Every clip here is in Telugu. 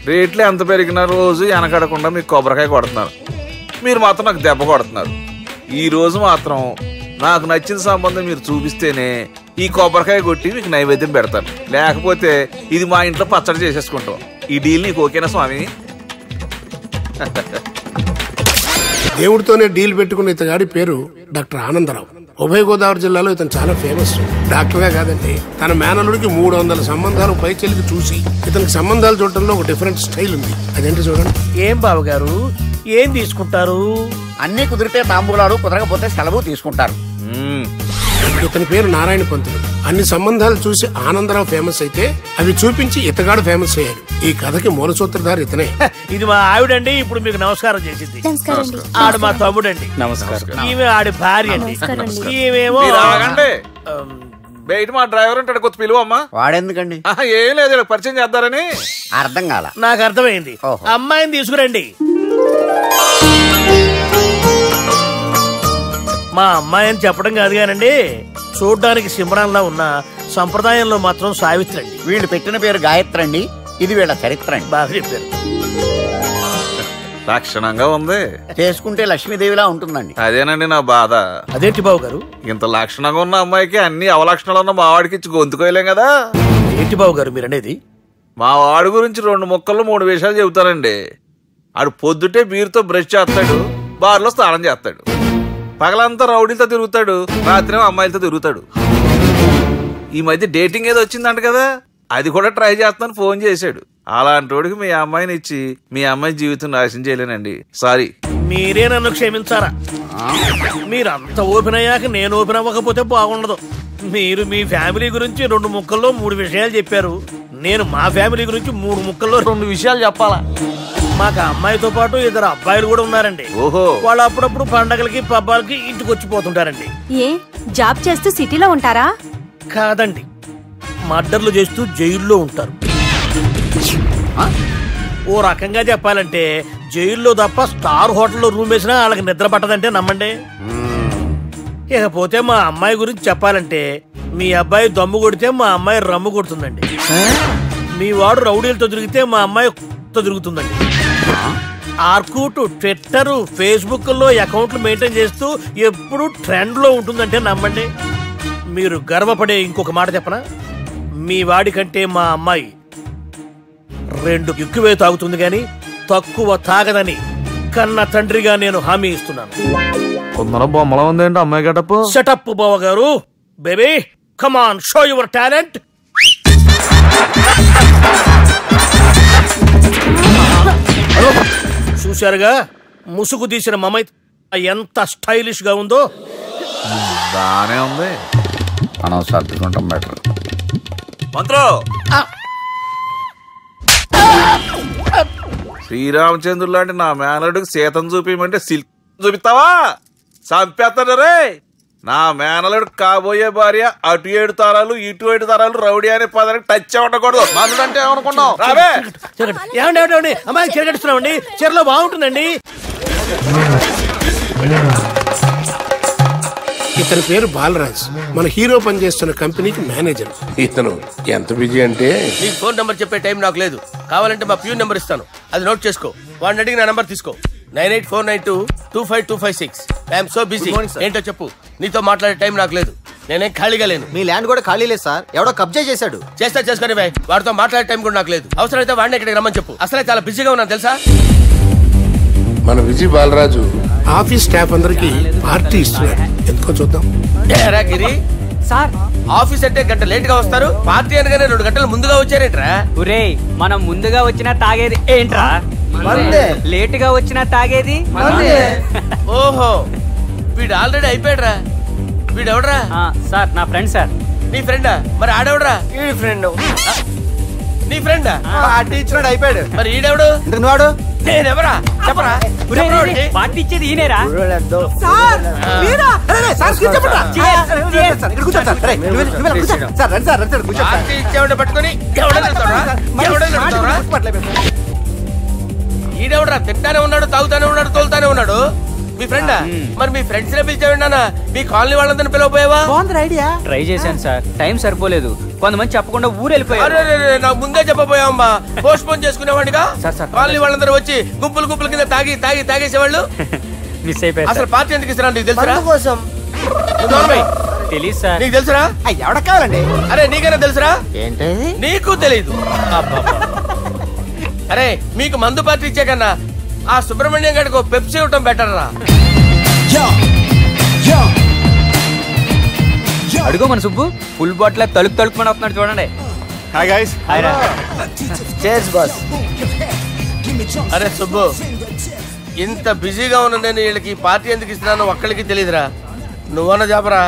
రేట్లు ఎంత పెరిగినా రోజు వెనకడకుండా మీకు కొబ్బరికాయ కొడుతున్నారు, మీరు మాత్రం నాకు దెబ్బ కొడుతున్నారు. ఈ రోజు మాత్రం నాకు నచ్చిన సంబంధం మీరు చూపిస్తేనే ఈ కొబ్బరికాయ కొట్టి మీకు నైవేద్యం పెడతాను, లేకపోతే ఇది మా ఇంట్లో పచ్చడి చేసేసుకుంటాం. ఈ డీల్ నీకు ఓకేనా స్వామి? దేవుడితోనే డీల్ పెట్టుకున్న ఇతగాడి పేరు డాక్టర్ ఆనందరావు. ఉభయ గోదావరి జిల్లాలో ఇతను చాలా ఫేమస్. డాక్టర్గా కాదండి, తన మేనల్లుడికి 300 సంబంధాలు పైచెలికి చూసి ఇతనికి సంబంధాలు చూడటంలో ఒక డిఫరెంట్ స్టైల్ ఉంది. అదేంటి చూడండి. ఏం బావగారు, ఏం తీసుకుంటారు? అన్ని కుదిరితే తాంబూలాలు, కుదరకపోతే సెలవు తీసుకుంటారు. ఇతని పేరు నారాయణ పంతులు. అన్ని సంబంధాలు చూసి ఆనందరావు ఫేమస్ అయితే అవి చూపించి ఇతగాడు ఫేమస్ అయ్యాడు. ఈ కథకి మూల సూత్రధారి ఇతనే. ఇది మా ఆవిడండి, ఇప్పుడు మీకు నమస్కారం చేసింది. ఆడు మా తమ్ముడండి. నమస్కారం. ఈమె ఆడి భార్య అండి. ఈమెమో బయట మా డ్రైవర్ ఉంటాడు, కొత్త పిలువమ్మా. వాడెందుకండి? ఏం లేదు, పరిచయం చేద్దారని. అర్థం కాల. నాకు అర్థమైంది. అమ్మాయిని తీసుకురండి. మా అమ్మాయి అని చెప్పడం కాదు కానండి, చూడ్డానికి సింహరాన్లా ఉన్న సంప్రదాయంలో మాత్రం సావిత్రి అండి. వీళ్ళు పెట్టిన పేరు గాయత్రి అండి. ఇది వీళ్ళ చరిత్ర అండి. బాగా చెప్పారు. లక్షణంగా ఉంది. చేసుకుంటే లక్ష్మీదేవిలా ఉంటుందండి. అదేనండి నా బాధ. అదేంటి బాబు గారు? ఇంత లక్షణంగా ఉన్న అమ్మాయికి అన్ని అవలక్షణాలు ఉన్న మా వాడికి ఇచ్చి గొంతుకోయలేం కదా. ఏంటి బాబు గారు మీరు అనేది? మా వాడి గురించి 2 ముక్కల్లో 3 విషయాలు చెబుతానండి. ఆడు పొద్దుటే బీరుతో బ్రష్ చేస్తాడు, బార్లో స్నానం చేస్తాడు, పగలంతా రౌడీలతో తిరుగుతాడు, రాత్రి అమ్మాయిలతో తిరుగుతాడు. ఈ మధ్య డేటింగ్ ఏదో వచ్చిందంట కదా, అది కూడా ట్రై చేస్తాను ఫోన్ చేశాడు. అలాంటి వాడికి మీ అమ్మాయిని ఇచ్చి మీ అమ్మాయి జీవితం నాశనం చేయలేనండి. సారీ. మీరే నన్ను క్షమించారా? మీరంత ఓపెన్ అయ్యాక నేను ఓపెన్ అవ్వకపోతే బాగుండదు. మీరు మీ ఫ్యామిలీ గురించి 2 ముక్కల్లో 3 విషయాలు చెప్పారు. నేను మా ఫ్యామిలీ గురించి 3 ముక్కల్లో 2 విషయాలు చెప్పాలా? మాకు అమ్మాయితో పాటు 2 అబ్బాయిలు కూడా ఉన్నారండి. ఓహో. వాళ్ళు అప్పుడప్పుడు పండగలకి పబ్బాలకి ఇంటికి వచ్చిపోతుంటారండి. ఏ జాబ్ చేస్తూ సిటీలో ఉంటారా? కాదండి, మర్డర్లు చేస్తూ జైల్లో ఉంటారు. ఓ రకంగా చెప్పాలంటే జైల్లో తప్ప స్టార్ హోటల్లో రూమ్ వేసినా వాళ్ళకి నిద్ర పట్టదంటే నమ్మండి. ఇకపోతే మా అమ్మాయి గురించి చెప్పాలంటే మీ అబ్బాయి దమ్ము కొడితే మా అమ్మాయి రమ్ము కొడుతుందండి. మీ వాడు రౌడీలతో తిరిగితే మా అమ్మాయి తిరుగుతుందండి. ఆర్కుట్, ట్విట్టర్, ఫేస్బుక్ లో అకౌంట్లు మెయింటైన్ చేస్తూ ఎప్పుడు ట్రెండ్ లో ఉంటుందంటే నమ్మండి. మీరు గర్వపడే ఇంకొక మాట చెప్పనా? మీ వాడి కంటే మా అమ్మాయి 2 ఎక్కువే తాగుతుంది గాని తక్కువ తాగదని కన్న తండ్రిగా నేను హామీ ఇస్తున్నాను. కొందరు బొమ్మలా ఉందేంటి అమ్మాయి గడప? షటప్ బావ గారు. Baby come on, show your talent. చూశారుగా ముసుగు తీసిన మమై ఎంత స్టైలిష్ గా ఉందో. బానే ఉంది. మనం సర్దుకుంటాం బెటర్. మంత్రో, శ్రీరామచంద్రుడు లాంటి నా మేనలుడికి సీతను చూపించమంటే సిల్క్ చూపిస్తావా? చంపేస్తాడు రే. నా మేనలుడు కాబోయే భార్య అటు 7 తరాలు ఇటు 7 తరాలు రౌడీ అనే పదానికి టచ్ ఉండకూడదు. మనుడు అంటే ఏమనుకున్నావు? ఏమండి అమ్మాయి చీరగట్టుస్తున్నామండి, చీరలో బాగుంటుందండి. ఇతని పేరు బాలరాజ్. మన హీరో పనిచేస్తున్న కంపెనీకి మేనేజర్. ఇతను ఎంత బిజీ అంటే నీ ఫోన్ నంబర్ చెప్పే టైం నాకు లేదు. కావాలంటే మా ప్యూన్ నెంబర్ ఇస్తాను, అది నోట్ చేసుకో. వాడిని అడిగి నా నంబర్ తీసుకో. 9849225256. I'm so busy. ఏంటో చెప్పు. నీతో మాట్లాడే టైం నాకు లేదు, నేనేం ఖాళీగా లేను. మీ ల్యాండ్ కూడా ఖాళీ లేదు సార్, ఎవడో కబ్జా చేశాడు. చేస్తా చేసుకుని బాయ్, వాడితో మాట్లాడే టైం కూడా నాకు లేదు. అవసరమైతే వాడిని ఇక్కడికి రమ్మని చెప్పు. అసలే చాలా బిజీగా ఉన్నాను తెలుసా. మన విజయ్ బాలరాజు ఆఫీస్ స్టాఫ్ అందరికి పార్టీ ఇస్తున్నాడు. ఎందుకో చూద్దాం. గిరి సార్, ఆఫీస్ అంటే గంట లేట్ గా వస్తారు, పార్టీ అనగానే 2 గంటలు ముందుగా వచ్చారేంట్రా? ఒరే, మనం ముందుగా వచ్చినా తాగేది ఏంట్రా? లేట్ గా వచ్చినా తాగేది. ఓహో, వీడు ఆల్రెడీ అయిపోయాడ్రా. వీడెవడరా? సార్ నా ఫ్రెండ్ సార్. నీ ఫ్రెండా? మరి ఆడెవడరా? ఈ ఫ్రెండ్. నీ ఫ్రెండా? పార్టీ ఇచ్చినాడు, అయిపోయాడు. మరి ఈడెవడు? వాడు నేనెవరా చెప్పరా? పార్టీ ఇచ్చేది ఈనేరా? పట్టుకుని ఈడెవడరా? తింటానే ఉన్నాడు, తాగుతానే ఉన్నాడు, తోలుతానే ఉన్నాడు. మీ ఫ్రెండా? మరి మీ ఫ్రెండ్స్ నే పిలిచాడు. మీ కాలనీ వాళ్ళందరినీ పిలవపోయావా? ట్రై చేశాను సార్, టైం సరిపోలేదు. కొంతమంది చెప్పకుండా ఊరు వెళ్ళిపోయారు. నాకు ముందే చెప్పబోయామ్మా, పోస్ట్ పోన్ చేసుకునేవాడిగా. వాళ్ళు వాళ్ళందరూ వచ్చి గుంపులు గుంపుల కింద తాగేసేవాళ్ళు. మిస్ అయిపోయారు. అసలు పార్టీ ఎందుకు ఇస్తున్నా నీకు తెలుసురా? తెలీదు సార్. నీకు తెలుసురా? ఎవడ కావాలండి? అరే నీకైనా తెలుసురా? ఏంటి నీకు తెలీదు? అరే మీకు మందు పార్టీ ఇచ్చే కన్నా ఆ సుబ్రహ్మణ్యం గారికి పెప్సీ ఇవ్వటం బెటర్ రా. అడుగో మన సుబ్బు ఫుల్ బాటిల్ తలుపుమని వస్తున్నాడు చూడండి. Hi guys. హాయ్ రా. Chairs boss. అరే సుబ్బు, ఇంత బిజీగా ఉన్న నేను వీళ్ళకి పార్టీ ఎందుకు ఇస్తున్నాను ఒక్కడికి తెలియదురా. నువ్వన్న జాబరా?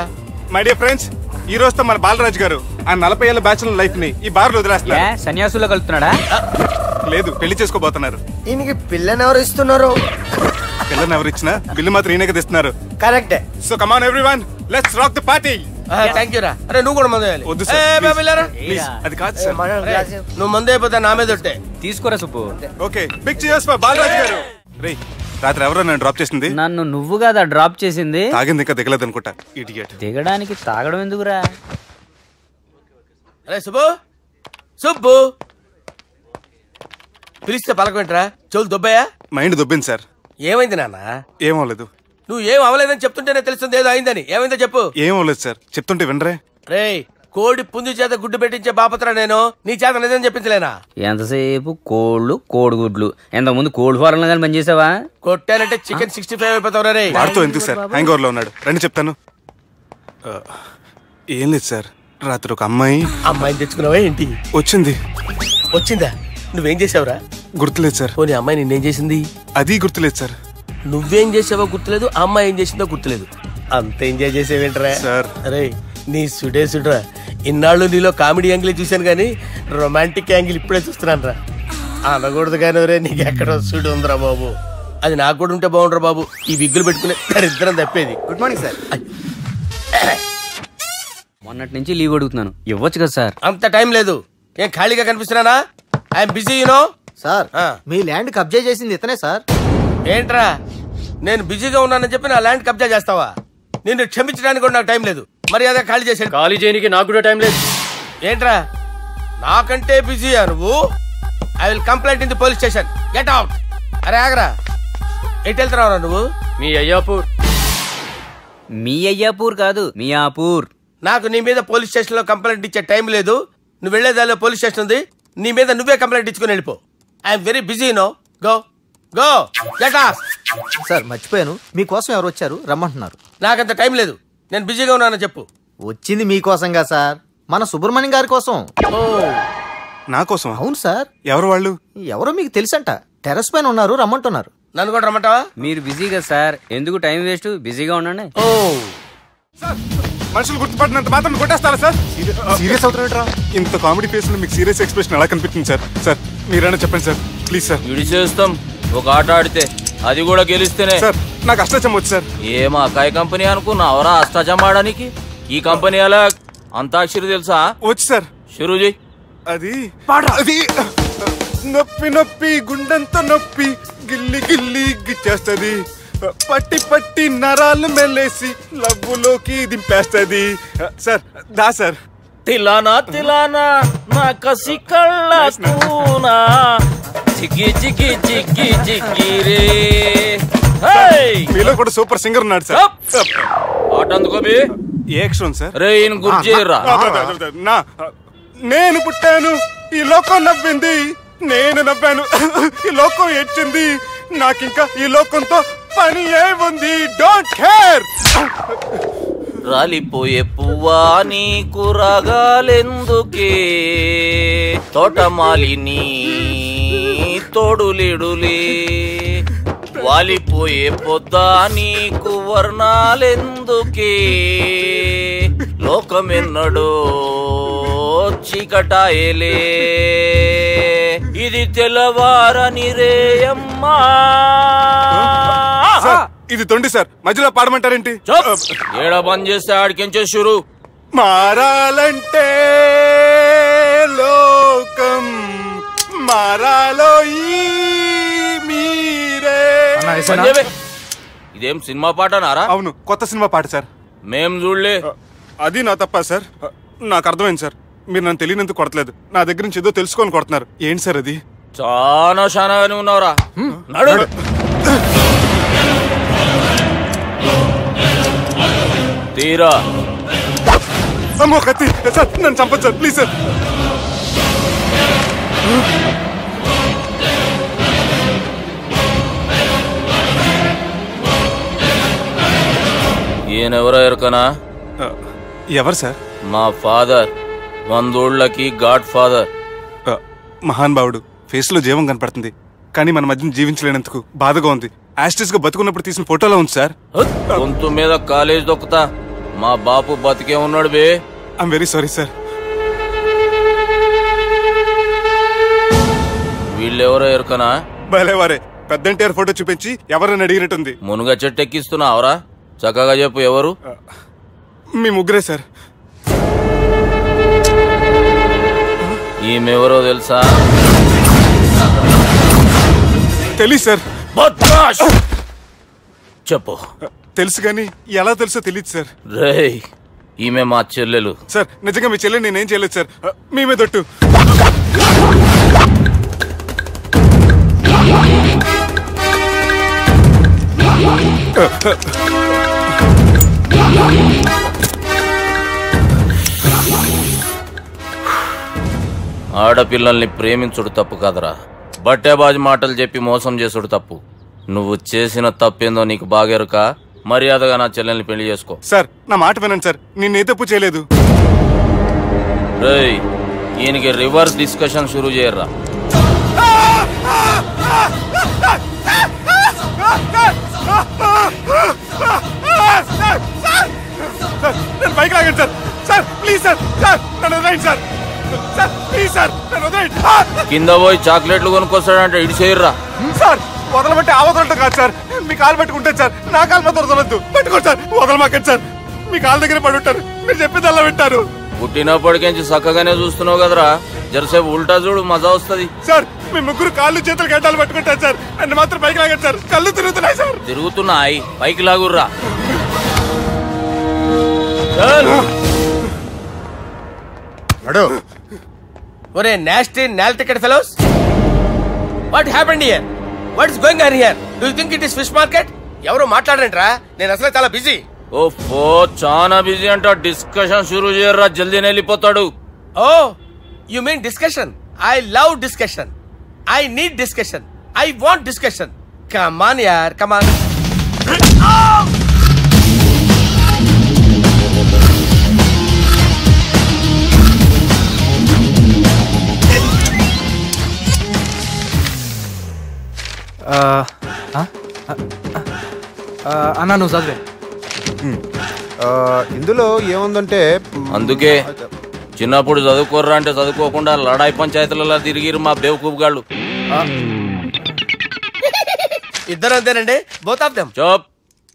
మై డియర్ ఫ్రెండ్స్, ఈ రోజుతో మన బాలరాజు గారు ఆ 40 ఏళ్ల బ్యాచులర్ లైఫ్ ని ఈ బార్ లో వదిలేస్తున్నారు. సన్యాసుల్లో కలుపుతున్నాడా? లేదు, పెళ్లి చేసుకోబోతున్నారు. ఈయనకి పిల్లని ఎవరు ఇస్తున్నారు? పిల్లని ఎవరు ఇచ్చినా బిల్లు మాత్రం ఈయనకే తెస్తున్నారు. కరెక్టే. So come on everyone, let's rock the party. Thank you రా. అరే నువ్వు కూడా మందు వేయాలి. వద్దు సార్, ప్లీజ్. అది కాదు సార్. నువ్వు మందు అయిపోతే నా మీద ఒట్టే. తీసుకోరా Subbu. Okay, big cheers for Balaraju garu. రే, రాత్రి ఎవరో నన్ను డ్రాప్ చేసింది? నన్ను నువ్వు కదా డ్రాప్ చేసింది. తాగింది ఇంకా దిగలేదు అనుకుంటా. ఇడియట్. దిగడానికి తాగడం ఎందుకురా? అరే సుబ్బు, సుబ్బు పిలిస్తే పలకమేంట్రా? చెవులు దొబ్బయా? Mind దొబ్బింది sir. ఏమైంది నాన్న? ఏమవలేదు. నువ్వు ఏం అవలేదని చెప్తుంటేనే తెలుస్తుంది ఏదో అయిందని. ఏమైందో చెప్పు. ఏమవలేదు సార్, చెప్తుంటే వినరే. రే, కోడి పుంజు చేత గుడ్డు పెట్టించే బాపత్ర నేను. నీ చేత నిజం చెప్పించలేనా? ఎంతసేపు కోళ్ళు కోడిగుడ్లు. ఎంతకుముందు కోడి ఫారం కానీ పనిచేసావా? కొట్టానంటే చికెన్ 65 అయిపోతావు రే. వాడుతూ ఎందుకు సార్, హ్యాంగ్ ఓవర్ లో ఉన్నాడు. రండి చెప్తాను. ఏం లేదు సార్, రాత్రి ఒక అమ్మాయిని తెచ్చుకున్నావా ఏంటి? వచ్చిందా? నువ్వేం చేసావురా? గుర్తులేదు సార్. పోనీ అమ్మాయి నిన్నేం చేసింది? అది గుర్తులేదు సార్. నువ్వేం చేసావో గుర్తులేదు, అమ్మాయి ఏం చేసిందో గుర్తులేదు. అంత ఎంజాయ్ చేసేవేంట్రా సార్? అరే నీ సుడేసుడ్రా. ఇన్నాళ్ళు నీలో కామెడీ యాంగిల్ చూశాను కానీ రొమాంటిక్ యాంగిల్ ఇప్పుడే చూస్తున్నాను రా. అనకూడదు కానీ రే, నీకు ఎక్కడ సుడు ఉందిరా బాబు. అది నాకు కూడా ఉంటే బాగుండ్రా బాబు. ఈ విగ్గులు పెట్టుకునే దరిద్రం తప్పేది. Good morning sir. మొన్నటి నుంచి లీవ్ అడుగుతున్నాను, ఇవ్వచ్చు కదా సార్? అంత టైం లేదు. ఏం ఖాళీగా కనిపిస్తున్నానా? I'm busy you know. సార్, మీ ల్యాండ్ కబ్జా చేసింది ఇతనే సార్. ఏంట్రా, నేను బిజీగా ఉన్నానని చెప్పి నా ల్యాండ్ కబ్జా చేస్తావా? నిన్ను క్షమించడానికి కూడా నాకు టైం లేదు. మర్యాద ఖాళీ చేశాను. ఖాళీ చేయడానికి నాకు కూడా టైం లేదు. ఏంట్రా, నాకంటే బిజీయా నువ్వు? I will complaint in the police station. Get out. అరే ఆగరా, ఎటు వెళ్తున్నావురా నువ్వు? మీ అయ్యాపూర్. మీ అయ్యాపూర్ కాదు, మియాపూర్. నాకు నీ మీద పోలీస్ స్టేషన్ లో కంప్లైంట్ ఇచ్చే టైం లేదు. నువ్వు వెళ్లేదాలో పోలీస్ స్టేషన్ ఉంది. నీ మీద నువ్వే కంప్లైంట్ ఇచ్చుకుని వెళ్ళిపో. I'm very busy no. Go go get out. Sir మర్చిపోయాను, మీకోసం ఎవరు వచ్చారు రమ్మంటున్నారు. నాకంత టైం లేదు, నేను బిజీగా ఉన్నానని చెప్పు. వచ్చింది మీకోసంగా సార్, మన సుబ్రహ్మణ్యం గారి కోసం. ఓ, నా కోసం? అవును సార్. ఎవరు వాళ్ళు? ఎవరో మీకు తెలుసంట, టెర్రస్ పైన ఉన్నారు, రమ్మంటున్నారు. నన్ను కూడా రమ్మంటావా? మీరు బిజీగా సార్, ఎందుకు టైం వేస్ట్, బిజీగా ఉండండి. ఓ సార్, మనుషులు గుర్తుపడినంత మాత్రం కొట్టేస్తారా సార్? సీరియస్ అవుతారా? ఇంత కామెడీ ఫేస్ లో మీకు సీరియస్ ఎక్స్ప్రెషన్ ఎలా కనిపిస్తుంది సార్? సార్ మీరైనా చెప్పండి సార్, ప్లీజ్ సార్. విడి చేస్తాం ఒక ఆట ఆడితే, అది కూడా గెలిస్తేనే. సార్ నాకు అష్టాచం వచ్చు సార్. ఏం అకాయ కంపెనీ అనుకున్నావరా అష్టాచం ఆడడానికి? ఈ కంపెనీ అలా అంతాక్షరి తెలుసా? వచ్చు సార్. షురూజీ. అది నొప్పి నొప్పి గుండెంతో నొప్పి గిల్లి గిల్లి గిచ్చేస్తుంది, పట్టి పట్టి నరాలు మెల్లేసి లవ్వులోకి దింపేస్తుంది సార్. దా సార్. తిలానా తిలానా నా కసి కళ్ళ కూనా చిక్కి చిక్కి చిక్కి చిక్కి రే. మీలో కూడా సూపర్ సింగర్ ఉన్నాడు సార్. ఆట అందుకోబి ఏ అక్షరం సార్? రే ఈయన గుర్తు చేయరా. నేను పుట్టాను, ఈ లోకం నవ్వింది, నేను నవ్వాను, ఈ లోకం ఏడ్చింది, నాకింకా ఈ లోకంతో పని ఏముంది, డోంట్ కేర్. రాలిపోయే పువ్వా నీకు రాగాలెందుకే, తోటమాలిని తోడులిడులే, వాలిపోయే పొద్దా నీకు వర్ణాలెందుకే, లోకమెన్నడో చీకటాయలే, ఇది తెల్లవారని రేయమ్మా. ఇది తొండి సార్, మధ్యలో పాడమంటారేంటి? ఏడ బంద్ చేస్తే ఆడికించే షురు. మారాలంటే లోకం మారాలో ఈ మీరే. ఇదేం సినిమా పాట నారా? అవును, కొత్త సినిమా పాట సార్. మేం చూడలే. అది నా తప్ప సార్, నాకు అర్థమైంది సార్. మీరు నన్ను తెలియనందుకు కొడతలేదు, నా దగ్గర నుంచి ఏదో తెలుసుకొని కొడుతున్నారు. ఏంటి సార్ అది? చాలా శానాగానే ఉన్నావురా. నడు. తీరా. అమ్మో కత్తి సార్, నన్ను చంపదు సార్, ప్లీజ్ సార్. ఈయనెవరో ఎరుకనా? ఎవరు సార్? మా ఫాదర్, 100 గాడ్ ఫాదర్. మహానుభావుడు. ఫేస్ లో జీవం కనపడుతుంది, కానీ మన మధ్యన జీవించలేనందుకు బాధగా ఉంది. యాస్టిస్ గా బతుకున్నప్పుడు తీసిన ఫోటోలో ఉంది సార్. గొంతు మీద కాలేజ్ దొక్కుతా. మా బాపు బతికే ఉన్నాడు బే. I'm very sorry sir. వీళ్ళెవరో ఎరుకనా? భలేవారే, పెద్ద ఎన్టీఆర్ ఫోటో చూపించి ఎవరని అడిగినట్టుంది. మునుగ చెట్టు ఎక్కిస్తున్నావురా? చక్కగా చెప్పు, ఎవరు? మీ ముగ్గురే సార్. ఈమెవరో తెలుసా? తెలీదు సార్. చెప్పు. తెలుసు కానీ ఎలా తెలుసో తెలియదు సార్. రేయ్, ఈమె మా చెల్లెలు. సార్ నిజంగా మీ చెల్లెలు నేనేం చేయలేదు సార్. మీ మీద ఒట్టు. ఆడపిల్లల్ని ప్రేమించుడు తప్పు కాదురా, బట్టేబాజు మాటలు చెప్పి మోసం చేసుడు తప్పు. నువ్వు చేసిన తప్పేందో నీకు బాగెరుక. మర్యాదగా నా చెల్లెల్ని పెళ్లి చేసుకో. సార్ నా మాట వినండి సార్, నేనే తప్పు చేయలేదు. రేయ్, ఈయనకి రివర్స్ డిస్కషన్ షురూ చేయర్రా. నేను బైక్ లాగండి sir. Sir please sir, sir నన్ను వదిలేయండి సార్. సార్ ప్లీజ్ సార్, నన్ను వదిలేయండి. కింద పోయి చాక్లెట్లు కొనుక్కొస్తాడంటే ఇటు చేయర్రా. సార్ వదలబట్టి ఆ వదలటం కాదు సార్, మీ కాలు పట్టుకుంటాను సార్. నా కాలు మాత్రం వదలొద్దు, పట్టుకోండి సార్. వదలమాకండి సార్, మీ కాలు దగ్గర పడి ఉంటారు. మీరు చెప్పేది అలా వింటారు. పుట్టినప్పటికేంచి చక్కగానే చూస్తున్నావు కదరా, జరసేపు ఉల్టా చూడు, మజా వస్తుంది. సార్ మీ ముగ్గురు కాళ్ళు చేతులు గడ్డాలు పట్టుకుంటారు సార్. నన్ను మాత్రం పైకి లాగండి సార్, కళ్ళు తిరుగుతున్నాయి సార్. తిరుగుతున్నాయి, పైకి లాగుర్రా. ఒరే నాస్టీ నాల్టికెట్ fellows, what happened here? What is going on here? Do you think it is fish market? ఎవరో మాట్లాడంట్రా, నేను అసలే చాలా బిజీ. ఓఫో, చాలా బిజీ అంట. డిస్కషన్ షురూ చేయర్రా, జల్దీ వెళ్ళిపోతాడు. Oh you mean discussion? I love discussion. I need discussion. I want discussion. Come on యార్, కమ్ ఆన్. అన్నా నువ్వు చదివే. ఇందులో ఏముందంటే, అందుకే చిన్నప్పుడు చదువుకోర్రా అంటే చదువుకోకుండా లడాయి పంచాయతీలలో తిరిగిరు మా బేవకూపు గాళ్ళు. ఇద్దరు అంతేనండి, బోత్ ఆఫ్ దెమ్. చోప్.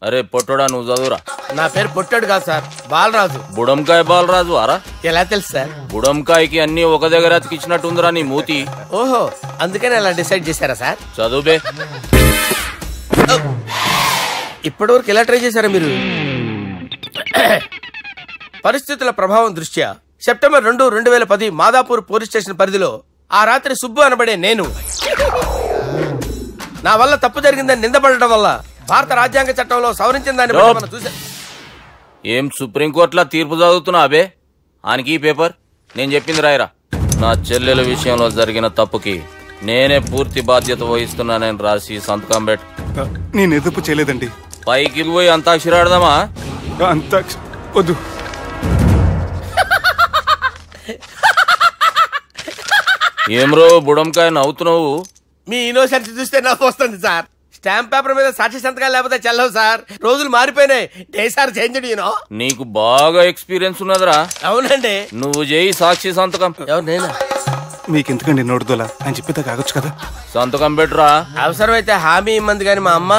అరే పొట్టోడా, నువ్వు చదువురా. నా పేరు పొట్టాడు కాదు సార్, బాలరాజు. బుడంకాయ బాలరాజు అరా? ఎలా తెలుసు సార్? బుడంకాయకి అన్ని ఒక దగ్గర అతికిచ్చినట్టుందిరా నీ మూతి. ఓహో, అందుకని అలా డిసైడ్ చేశారా సార్? చదువుబే. ఇప్పటి వరకు ఎలా ట్రై చేశారా మీరు? పరిస్థితుల ప్రభావం దృష్ట్యా సెప్టెంబర్ 2, 2010 మాదాపూర్ పోలీస్ స్టేషన్ పరిధిలో ఆ రాత్రి సుబ్బు అనబడే నేను నా వల్ల తప్పు జరిగిందని నిందపడటం వల్ల భారత రాజ్యాంగ చట్టంలో సవరించిన దాన్ని బట్టి మనం చూసా. ఏం సుప్రీంకోర్టులో తీర్పు చదువుతున్నా అబే? ఆనికి ఈ పేపర్ నేను చెప్పింది రాయరా. నా చెల్లెల విషయంలో జరిగిన తప్పుకి నేనే పూర్తి బాధ్యత వహిస్తున్నానని రాసి సంతకం పెట్టు. నేను ఎదుపు చేయలేదండి. పైకి పోయి అంతాక్షరి ఆడదామా? అంత వద్దు. ఏమ్రో బుడంకాయ నవ్వుతున్నావు? మీ ఇన్నోసెన్స్ చూస్తే నవ్వు వస్తుంది సార్. స్టాంప్ పేపర్ మీద సాక్షి సంతకాలు లేకపోతే చెల్లవు సార్. రోజులు మారిపోయినాయి. Day sir change. నీకు బాగా ఎక్స్పీరియన్స్ ఉన్నదిరా. అవునండి. నువ్వు చేయి సాక్షి సంతకం. ఎవరు? నేనా? మీకు ఎందుకండి నోడుదోలా అని చెప్పితే కాగొచ్చు కదా. సంతకం పెట్టురా. అవసరమైతే హామీ ఇమ్మంది కానీ మా అమ్మ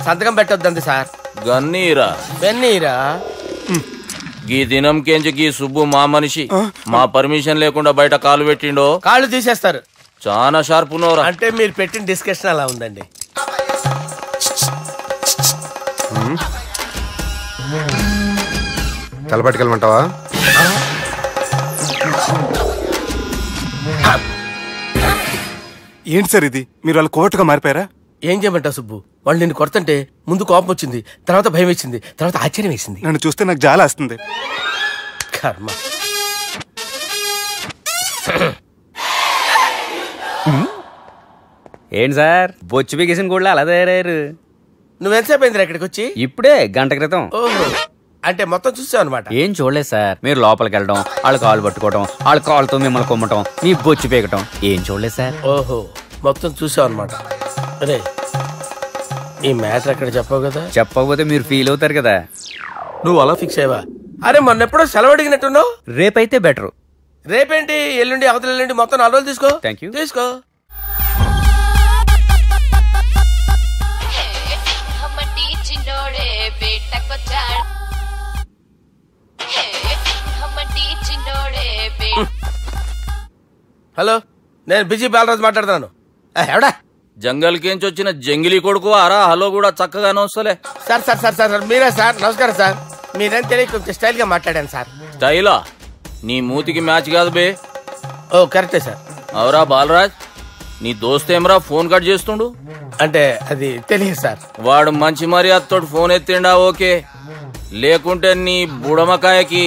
సంతకం పెట్టొద్దండి సార్. గన్నీరా పెన్నీరా? గీ దినంకేంచి గీ సుబ్బు మా మనిషి. మా పర్మిషన్ లేకుండా బయట కాలు పెట్టిండో కాళ్ళు తీసేస్తారు. చాలా షార్ప్ ఉన్నవరా. అంటే మీరు పెట్టిన డిస్కషన్ అలా ఉందండి. తలపట్టుకెళ్ళమంటావా? ఏంటి సార్ ఇది? మీరు వాళ్ళ కోర్టుగా మారిపోయారా? ఏం చేయమంటావు సుబ్బు, వాళ్ళు నిన్ను కొడుతుంటే ముందు కోపం వచ్చింది, తర్వాత భయం వేసింది, తర్వాత ఆశ్చర్యం వేసింది. నన్ను చూస్తే నాకు జాలి వస్తుంది. కర్మ. ఏంటి సార్ బొచ్చు బిగేసిన కూడా అలా తయారయ్యారు? నువ్వెంతసేపు అయిందిరా ఇక్కడికి వచ్చి? ఇప్పుడే గంట క్రితం. ఓహో, అంటే మొత్తం చూసావు అనమాట. ఏం చూడలేదు సార్. మీరు లోపలికి వెళ్ళడం, వాళ్ళ కాలు పట్టుకోవడం, వాళ్ళ కాలుతో మిమ్మల్ని కొమ్మటం, మీ బొచ్చు పీకటం ఏం చూడలేదు సార్. ఓహో, మొత్తం చూసావు అనమాట. అరే ఈ మ్యాటర్ అక్కడ చెప్పావు కదా. చెప్పకపోతే మీరు ఫీల్ అవుతారు కదా. నువ్వు అలా ఫిక్స్ అయ్యవా? అరే మొన్నెప్పుడో సెలవు అడిగినట్టున్నావు. రేపైతే బెటర్. రేపేంటి, ఎల్లుండి, అవతల ఎల్లుండి, మొత్తం 4 రోజులు తీసుకో. Thank you. తీసుకో. హలో, నేను బిజీ బాలరాజు మాట్లాడుతున్నాను. ఎవడా? జంగల్ కేంచి వచ్చిన జంగిలీ కొడుకు ఆరా. హలో కూడా చక్కగానే వస్తలే. సార్ సార్ సార్ సార్ మీరే సార్? నమస్కారం సార్. మీరేం తెలియక కొంచెం స్టైల్ గా మాట్లాడాను సార్. స్టైలా? నీ మూతికి మ్యాచ్ కాదు బే. ఓ కరెక్టే సార్. అవరా బాలరాజ్, నీ దోస్తేమరా ఫోన్ కట్ చేస్తుండు? అంటే అది తెలియదు సార్. వాడు మంచి మర్యాదతో ఫోన్ ఎత్తిండా ఓకే, లేకుంటే నీ బుడమకాయకి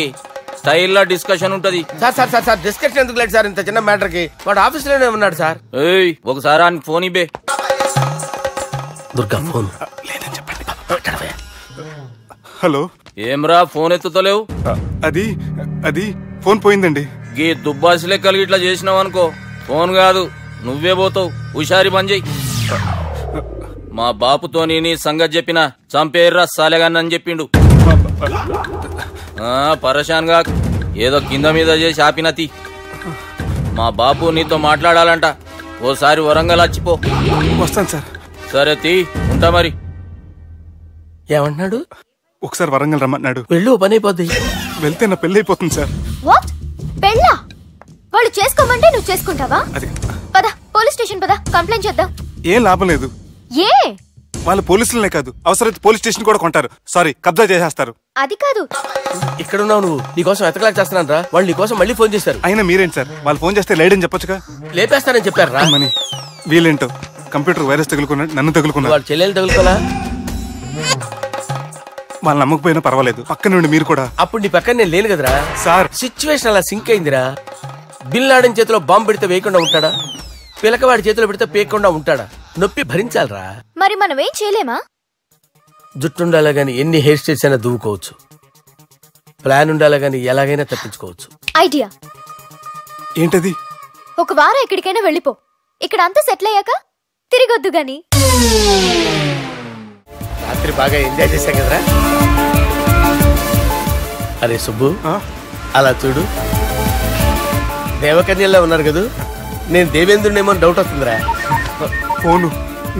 స్టైల్లా డిస్కషన్ ఉంటది. Sir sir sir sir discussion ఎందుకు లేదు సార్? ఇంత చిన్న మ్యాటర్ కి వాడు ఆఫీస్ లోనే ఉన్నాడు సార్. ఏయ్ ఒకసారి ఆయన ఫోన్ ఇబ్బే. దుర్గా ఫోన్ లేదని చెప్పండి. హలో. ఏమ్రా ఫోన్ ఎత్తుతలేవు? అది అది ఫోన్ పోయిందండి. గీ దుబ్బాసి లెక్కలు ఇట్లా చేసినావు అనుకో, ఫోన్ కాదు నువ్వే పోతావు. హుషారి పని చెయ్యి. మా బాపుతో నీ సంగతి చెప్పిన చంపేర్రా సాలెగాన్ని అని చెప్పిండు. పరేషాన్ గా ఏదో కింద మీద చేసి ఆపినతి. మా బాపు నీతో మాట్లాడాలంట. ఓసారి వరంగల్ వచ్చిపో. వస్తాను సార్. సరే తీ, ఉంటా మరి. ఏమంటున్నాడు? ఒకసారి వరంగల్ రమ్మన్నాడు. వెళ్ళు, పని అయిపోద్ది. వెళ్తే నా పెళ్లి అయిపోతుంది సార్. వాట్? పెళ్ళా? వాళ్ళు చేసుకోమంటే నువ్వు చేసుకుంటావా? పద పోలీస్ స్టేషన్ పద, కంప్లైంట్ చేద్దాం. ఏం లాభం లేదు. ఏ? వాళ్ళు పోలీసులనే కాదు, అవసరమైతే పోలీస్ స్టేషన్ కూడా కొంటారు. సారీ, కబ్జా చేసేస్తారు. అది కాదు. ఇక్కడ ఉన్నావు నువ్వు, నీకోసం ఎతకలేక చేస్తున్నాను రా. వాళ్ళు నీకోసం మళ్ళీ ఫోన్ చేశారు. అయినా మీరేంటి సార్, వాళ్ళు ఫోన్ చేస్తే లేడని చెప్పొచ్చుగా. లేపేస్తానని చెప్పారు రా. మనీ వీళ్ళేంటో కంప్యూటర్ వైరస్ తగులుకున్నాడు, నన్ను తగులుకున్నాడు. వాళ్ళ చెల్లెలు తగులుకోలా? వాళ్ళు నమ్మకపోయినా పర్వాలేదు, పక్క నుండి మీరు కూడా. అప్పుడు నీ పక్కన నేను లేను కదరా సార్. సిచ్యువేషన్ అలా సింక్ అయిందిరా. బిల్ లాడన్ చేతిలో బాంబు పెడితే వేయకుండా ఉంటాడా? పిలకవాడి చేతిలో పెడితే పేయకుండా ఉంటాడా? నొప్పి భరించాలరా. మరి మనం ఏం చేయలేమా? జుట్టుండాలా గాని ఎన్ని హెయిర్ స్టైల్స్ అయినా దువ్వుకోవచ్చు. ప్లాన్ ఉండాలా గాని ఎలాగైనా తప్పించుకోవచ్చు. ఐడియా ఏంటది? ఒక వారం ఎక్కడికైనా వెళ్ళిపో. ఇక్కడ అంతా సెటిల్ అయ్యాక తిరిగొద్దు గాని. రాత్రి బాగా ఎంజాయ్ చేశాం కదరా. అరే సుబ్బు, అలా చూడు, దేవకన్యలా ఉన్నారు కదా. నేను దేవేంద్రునేమో డౌట్ వస్తుందిరా. ఫోను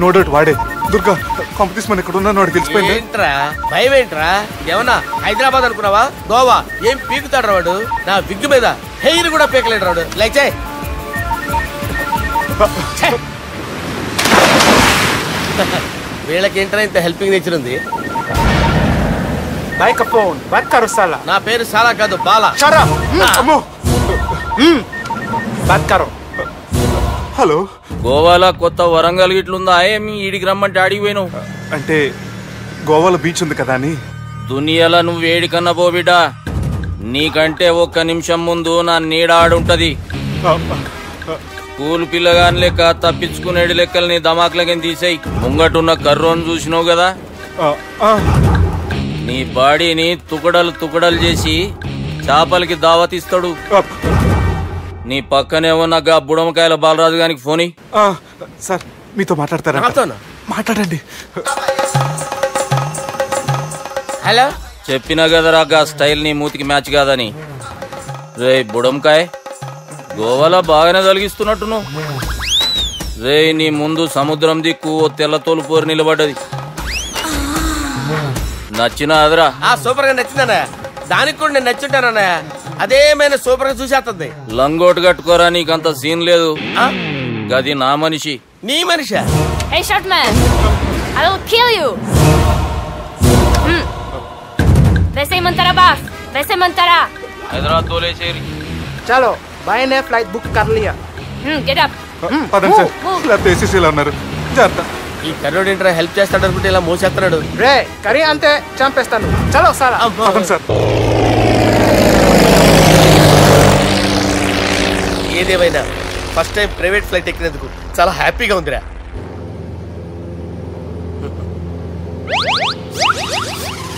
నో డౌట్ వాడే. దుర్గా కాంపిటీషన్ మన ఇక్కడ ఉన్నాను, వాడు తెలిసిపోయింది. ఏంట్రా భయం ఏంట్రా? ఏమన్నా హైదరాబాద్ అనుకున్నావా? గోవా? ఏం పీకుతాడు వాడు. నా విగ్గు మీద హెయిర్ కూడా పీకలేడు రాడు. లైక్ చేయి. వీళ్ళకేంట్రా ఇంత హెల్పింగ్ నేచర్ ఉంది. నా పేరు సాలా కాదు, బాలా. హలో. గోవాలో కొత్త వరంగల్ గిట్లుందా? ఏమి ఈడికి రమ్మంటే ఆడికి పోయినావు? అంటే గోవాలో బీచ్ ఉంది కదా అని. దునియాలో నువ్వు వేడికన్నా పో బిడ్డ. నీకంటే ఒక్క నిమిషం ముందు నా నీడ ఆడుంటది. స్కూల్ పిల్లగాని లెక్క తప్పించుకునేడు లెక్కలు నీ దమాకులకి తీసేయి. ముంగటున్న కర్రోను చూసినావు కదా, నీ బాడీని తుకడలు తుకడలు చేసి చేపలకి దావతిస్తాడు. నీ పక్కనే ఉన్న గా బుడమకాయల బాలరాజు గారికి ఫోని. సార్ మీతో మాట్లాడతారా? మాట్లాడండి. హలో. చెప్పినా కదరా గా స్టైల్ నీ మూతికి మ్యాచ్ కాదని. రే బుడంకాయ్, గోవాలో బాగానే తొలగిస్తున్నట్టు నువ్వు. రే నీ ముందు సముద్రం దిక్కు ఓ తెల్ల తోలుపోరు నిలబడ్డది. నచ్చినా అదరా? సూపర్ గా నచ్చిందన్నా. దానికి కూడా నేను నచ్చుంటానన్నా. అదేమైనా సూపర్ గా చూసేస్తుంది. లంగోటు కట్టుకోరా, నీకంత సీన్ లేదు. గది నా మనిషి. నీ Manisha? Hey short man, I will kill you. वैसे हैदराबाद तोले शेरी. चलो भाई ने फ्लाइट बुक कर लिया. పదండి సార్, లేకపోతే ఏసీసీలో ఉన్నారు. జాగ్రత్త. ఈ కర్రోడు ఏంట్రా హెల్ప్ చేస్తాడు అనుకుంటే ఇలా మోసేస్తున్నాడు. రే కరీ అంతే చంపేస్తాను. చలో సార్. పదండి సార్. ఏదేమైనా ఫస్ట్ టైం ప్రైవేట్ ఫ్లైట్ ఎక్కినందుకు చాలా హ్యాపీగా ఉందిరా.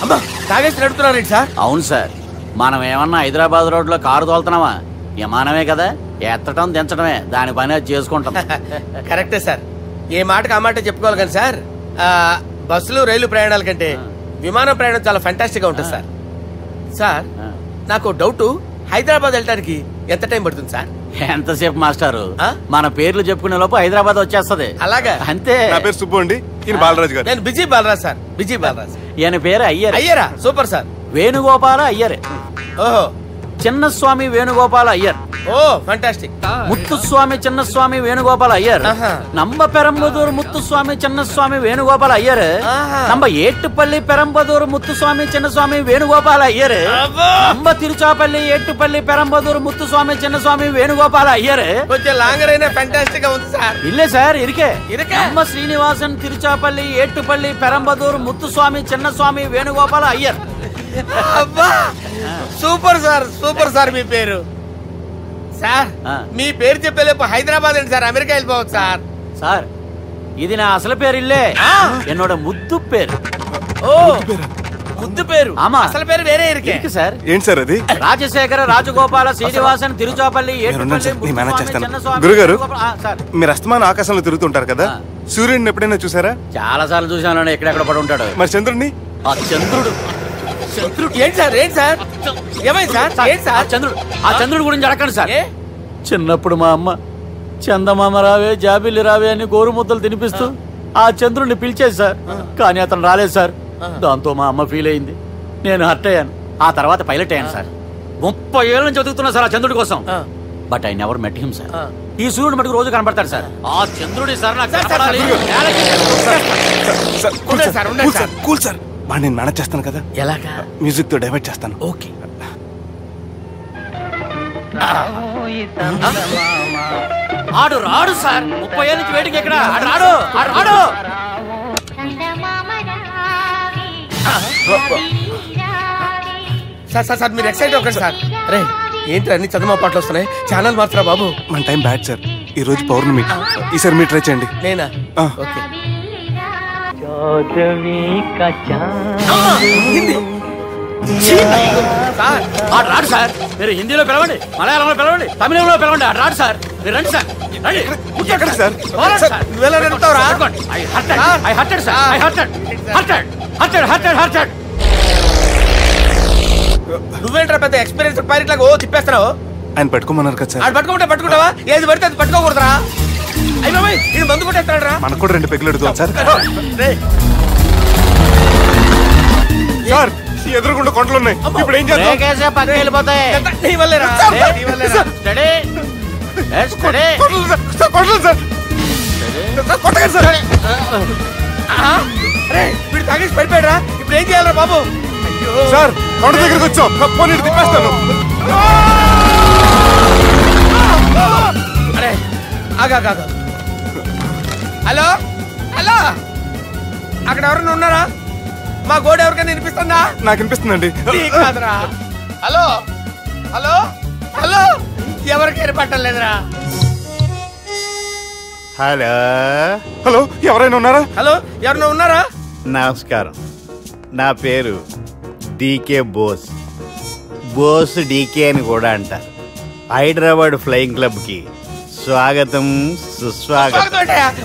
అమ్మా తాగేసి నడుపుతున్నారేంటి సార్? అవును సార్, మనం ఏమన్నా హైదరాబాద్ రోడ్ లో కారు తోలుతున్నామా? విమానమే కదా, ఎత్తటం దించడమే దాని పని అది చేసుకుంటాం. కరెక్టే సార్, ఏ మాటకు ఆ మాట చెప్పుకోవాలి కానీ సార్, బస్సులు రైలు ప్రయాణాల కంటే విమానం ప్రయాణం చాలా ఫెంటాస్టిక్ గా ఉంటుంది సార్. సార్ నాకు డౌట్, హైదరాబాద్ వెళ్ళడానికి ఎంత టైం పడుతుంది సార్? ఎంతసేపు మాస్టారు, మన పేర్లు చెప్పుకునే లోపు హైదరాబాద్ వచ్చేస్తది. అలాగా? అంతే. నా పేరు సుబ్బు అండి, ఈయన బాలరాజు గారు. నేను busy Balaraj sir. Busy Balaraj. ఈయన పేరు అయ్యర్. అయ్యరా? Super sir. వేణుగోపాల అయ్యర్. ఓహో. చిన్నస్వామి వేణుగోపాల అయ్యర్. Oh fantastic. ముత్తుస్వామి చిన్నస్వామి వేణుగోపాల అయ్యర్. నంబ పెరంబదూరు ముత్తుస్వామి చిన్నస్వామి వేణుగోపాల అయ్యర్. నంబ ఏట్టుపల్లి పెరంబదూరు ముత్తుస్వామి చిన్నస్వామి వేణుగోపాల అయ్యర్. నంబ తిరుచాపల్లి ఏట్టుపల్లి పెరంబదూరు ముత్తుస్వామి చిన్నస్వామి వేణుగోపాల అయ్యర్. కొంచెం లాంగర్ అయినా ఫంటాస్టిక్ గా ఉంది సార్. ఇల్లే సార్ ఇరికే. నంబ శ్రీనివాసన్ తిరుచాపల్లి ఏట్టుపల్లి పెరంబదూరు ముత్తుస్వామి చిన్నస్వామి వేణుగోపాల అయ్యర్. అబ్బా సూపర్ సార్, సూపర్ సార్. మీ పేరు సార్, మీ పేరు చెప్పేలేపు హైదరాబాద్ అండి సార్, అమెరికా వెళ్ళిపోవచ్చు సార్. సార్ ఇది నా అసలు పేరు ఇల్లే, ఎన్నోడ ముద్దు పేరు. ఓ ముద్దు పేరు. ఆమా అసలు పేరు వేరే ఇరికే సార్. ఏంటి సార్ అది? రాజశేఖర రాజగోపాల శ్రీనివాసన్ తిరుచాపల్లి. గురుగారు, మీరు అస్తమాన ఆకాశంలో తిరుగుతుంటారు కదా, సూర్యుడిని ఎప్పుడైనా చూసారా? చాలా సార్లు చూసాను, ఎక్కడెక్కడ పడి ఉంటాడు. మరి చంద్రుడిని? ఆ చంద్రుడు. ఏంటి సార్? ఏంటి సార్? ఏమైంది సార్? ఏంటి సార్? చంద్రుడు. ఆ చంద్రుడు గురించి అడగండి సార్. చిన్నప్పుడు మా అమ్మ చందమామ రావే జాబిల్లి రావే అని గోరు ముద్దలు తినిపిస్తూ ఆ చంద్రుడిని పిలిచేది సార్, కానీ అతను రాలేదు సార్. దాంతో మా అమ్మ ఫీల్ అయింది, నేను హర్ట్ అయ్యాను. ఆ తర్వాత పైలట్ అయ్యాను సార్. 30 ఏళ్ళ నుంచి చదువుతున్నా సార్ ఆ చంద్రుడి కోసం. But I never met him sir. ఈ సూర్యుడు మటుకు రోజు కనపడతాడు సార్. ఆ చంద్రుడి సార్ నాకు కూల్ సార్, నేను మేనేజ్ చేస్తాను కదా. ఎలాగా? మ్యూజిక్ తో డైవర్ట్ చేస్తాను. ఓకే. ఆడు రాడు సార్, 30 ఏళ్ళ నుంచి వెయిటింగ్. ఎక్కడ ఆడు రాడు, ఆడు రాడు. సార్ సార్ సార్ మీరు ఎక్సైట్ అవ్వకండి సార్. రే ఏంటి అన్ని చదువు పాటలు వస్తున్నాయి, ఛానల్ మార్చరా బాబు. మన టైం బ్యాడ్ సార్, ఈ రోజు పౌర్ణమి. ఈసారి మీరు ట్రై చేయండి. నేనా? ఓకే. ఆడు రాడు సార్, మీరు హిందీలో పిలవండి, మలయాళంలో పిలవండి, తమిళంలో పిలవండి, ఆడు రాడు సార్. మీరు రండి సార్. నువ్వేంట్రా పెద్ద ఎక్స్పీరియన్స్ పైలట్ లాగా ఓ తిప్పేస్తున్నావు? ఆయన పట్టుకోమన్నారు కదా సార్. ఆడు పట్టుకుంటావా? ఏది పడితే అది పట్టుకోకూడదురా. అయ్యి బాబాయ్ ఇది మందు కొట్టేస్తాడు రా. మనకు కూడా 2 పెగ్గులు అడుగుతాం సార్. సార్ ఎదురుగుండా కొండలు ఉన్నాయి, ఇప్పుడు ఏం చేద్దాం? పక్కకి వెళ్ళిపోతాయి. నీ వల్లేరా? వీడు తాగేసి పడిపోయాడు రా. ఇప్పుడు ఏం చేయాలరా బాబు? సార్ కొండ దగ్గరికి వచ్చాం, పోనీ తిప్పేస్తాను. అరే ఆగా. హలో హలో, అక్కడ ఎవరైనా ఉన్నారా? మా గోడ ఎవరికైనా వినిపిస్తుందా? నాకు వినిపిస్తుందండి. కాదురా. హలో హలో హలో, ఎవరికైనా పట్టలేదురా. హలో హలో, ఎవరైనా ఉన్నారా? హలో ఎవరైనా ఉన్నారా? నమస్కారం, నా పేరు డీకే బోస్. బోస్ డీకే అని కూడా అంటారు. హైదరాబాద్ ఫ్లయింగ్ క్లబ్ కి స్వాగతం సుస్వాగతం.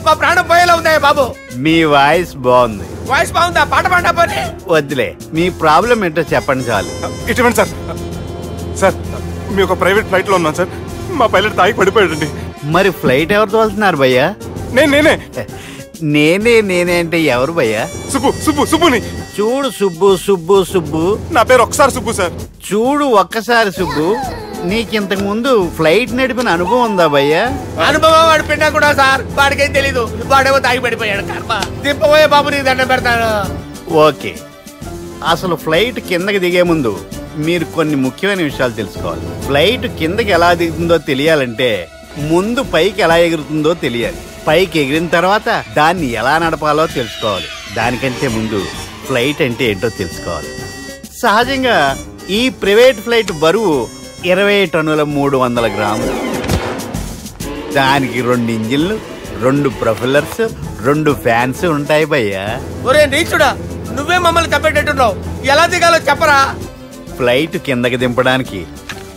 మా ప్రాణం పోయేలా ఉందా బాబు? మీ వాయిస్ బాగుంది. వాయిస్ బాగుందా? పాట పాడా పోనీ. వద్దులే, మీ ప్రాబ్లం ఏంటో చెప్పండి చాలు. ఇటువంటి సార్, సార్ మీ ఒక ప్రైవేట్ ఫ్లైట్ లో ఉన్నాం సార్, మా పైలట్ తాగి పడిపోయాడండి. మరి ఫ్లైట్ ఎవరు తోలుతున్నారు భయ్యా? నేనే నేనే అంటే ఎవరు భయ్యా? సుబ్బుని. చూడు సుబ్బు, నా పేరు ఒకసారి సుబ్బు సార్. చూడు ఒక్కసారి సుబ్బు, నీకింతకు ముందు ఫ్లైట్ నడిపిన అనుభవం ఉందా భయ్యా? అనుభవం వాడి పిన్నా కూడా సార్, వాడికేం తెలీదు. వాడేమో తాగి పడిపోయాడు. కర్మ. దింపబోయే బాబు నీకు దండం పెడతాను. ఓకే, అసలు ఫ్లైట్ కిందకి దిగే ముందు మీరు కొన్ని ముఖ్యమైన విషయాలు తెలుసుకోవాలి. ఫ్లైట్ కిందకి ఎలా దిగుతుందో తెలియాలంటే ముందు పైకి ఎలా ఎగురుతుందో తెలియాలి. పైకి ఎగిరిన తర్వాత దాన్ని ఎలా నడపాలో తెలుసుకోవాలి. దానికంటే ముందు ఫ్లైట్ అంటే ఏంటో తెలుసుకోవాలి. సహజంగా ఈ ప్రైవేట్ ఫ్లైట్ బరువు 20 టన్నుల 300 గ్రాములు. దానికి 2 ఇంజిన్లు, 2 ప్రొఫెల్లర్స్, 2 ఫ్యాన్స్ ఉంటాయి భయ్యా. ఒరే నీచుడా, నువ్వే మమ్మల్ని తప్పేటట్టున్నావు. ఎలా దిగాలో చెప్పరా? ఫ్లైట్ కిందకి దింపడానికి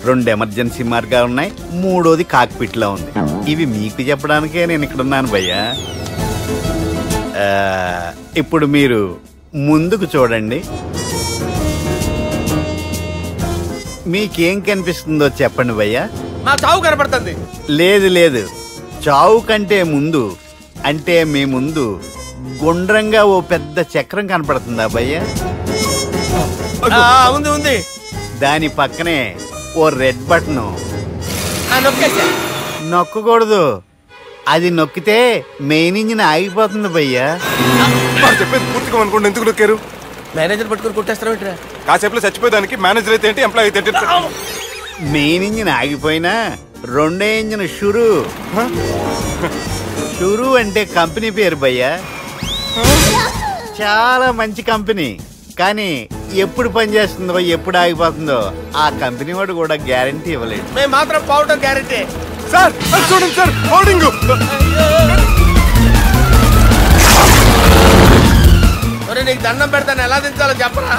2 ఎమర్జెన్సీ మార్గాలు ఉన్నాయి. 3వది కాక్పిట్ లో ఉంది. ఇవి మీకు చెప్పడానికే నేను ఇక్కడ ఉన్నాను భయ్యా. ఇప్పుడు మీరు ముందుకు చూడండి. మీకేం కనిపిస్తుందో చెప్పండి భయ్యా. మా చావు కనపడుతుంది. లేదు, చావు కంటే ముందు అంటే మీ ముందు గుండ్రంగా ఓ పెద్ద చక్రం కనపడుతుందా భయ్యా? ఉంది. దాని పక్కనే ఓ రెడ్ బటన్. నొక్కకూడదు. అది నొక్కితే మెయిన్ ఇంజిన్ ఆగిపోతుంది భయ్యా. చెప్పేది పూర్తిగా అనుకోండి. ఎందుకు నొక్కారు? మేనేజర్ పట్టుకుని కొట్టేస్తారా? కాసేపులో చచ్చిపోయేదానికి మేనేజర్ అయితే ఏంటి, ఎంప్లాయ్ అయితే ఏంటి? మెయిన్ ఇంజిన్ ఆగిపోయినా 2వ ఇంజిన్ షురు అంటే కంపెనీ పేరు భయ్యా. చాలా మంచి కంపెనీ. కానీ ఎప్పుడు పనిచేస్తుందో ఎప్పుడు ఆగిపోతుందో ఆ కంపెనీ వాడు కూడా గ్యారంటీ ఇవ్వలేదు. మేము మాత్రం పౌడర్ గ్యారంటీ. సార్ చూడండి సార్, హోర్డింగ్. నీకు దండం పెడతాను, ఎలా దించాలో చెప్పరా?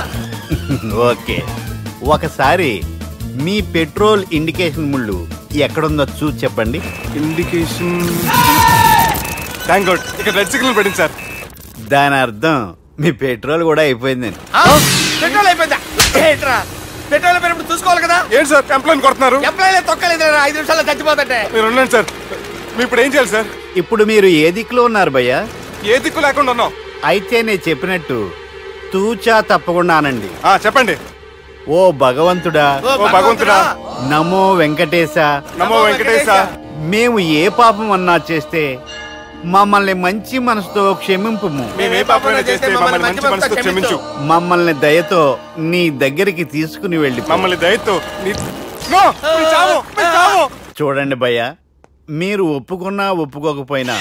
ఓకే, ఒకసారి మీ పెట్రోల్ ఇండికేషన్ ముళ్ళు ఎక్కడుందో చూసి చెప్పండి. ఇండికేషన్ థ్యాంక్ గాడ్, ఇక్కడ రెడ్ సిగ్నల్ పడింది సార్. దాని అర్థం మీ పెట్రోల్ కూడా అయిపోయిందండి. పెట్రోల్ అయిపోయిందా? పెట్రోల్ అయిపోయినప్పుడు చూసుకోవాలి కదా. ఏంటి సార్ ఎంప్లాయ్ కొడుతున్నారు? ఎంప్లాయ్ తొక్కలేదు, 5 నిమిషాల్లో చచ్చిపోతుంటే. మీరు ఉండండి సార్. మీ ఇప్పుడు ఏం చేయాలి సార్? ఇప్పుడు మీరు ఏ దిక్కులో ఉన్నారు భయ్యా? ఏ దిక్కు లేకుండా ఉన్నాం. అయితే నేను చెప్పినట్టు తూచా తప్పకుండా అనండి. చెప్పండి. ఓ భగవంతుడా, నమో వెంకటేశ, నమో వెంకటేశ. మేము ఏ పాపం అన్నా చేస్తే మమ్మల్ని మంచి మనసుతో క్షమింపు. మమ్మల్ని దయతో నీ దగ్గరికి తీసుకుని వెళ్ళి. మమ్మల్ని దయతో చూడండి భయ్యా, మీరు ఒప్పుకున్నా ఒప్పుకోకపోయినా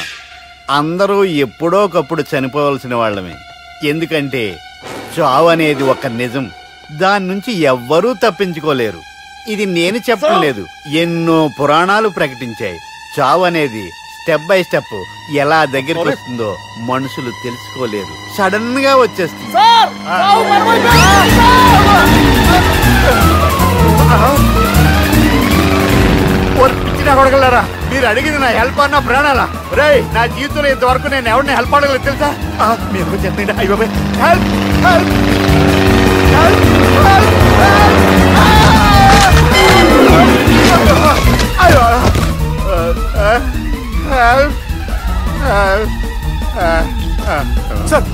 అందరూ ఎప్పుడో ఒకప్పుడు చనిపోవలసిన వాళ్ళమే. ఎందుకంటే చావు అనేది ఒక నిజం. దాని నుంచి ఎవ్వరూ తప్పించుకోలేరు. ఇది నేను చెప్పడం లేదు, ఎన్నో పురాణాలు ప్రకటించాయి. చావు అనేది స్టెప్ బై స్టెప్ ఎలా దగ్గరికి వస్తుందో మనుషులు తెలుసుకోలేరు. సడన్ గా వచ్చేస్తుంది. కొడగలరా, మీరు అడిగింది నా హెల్ప్ అన్న ప్రాణాలా? రే, నా జీవితంలో ఇంతవరకు నేను ఎవరిని హెల్ప్ అడగలేదు తెలుసా? మీరు చెప్పండి. అయ్యో హెల్ప్ హెల్ప్ సార్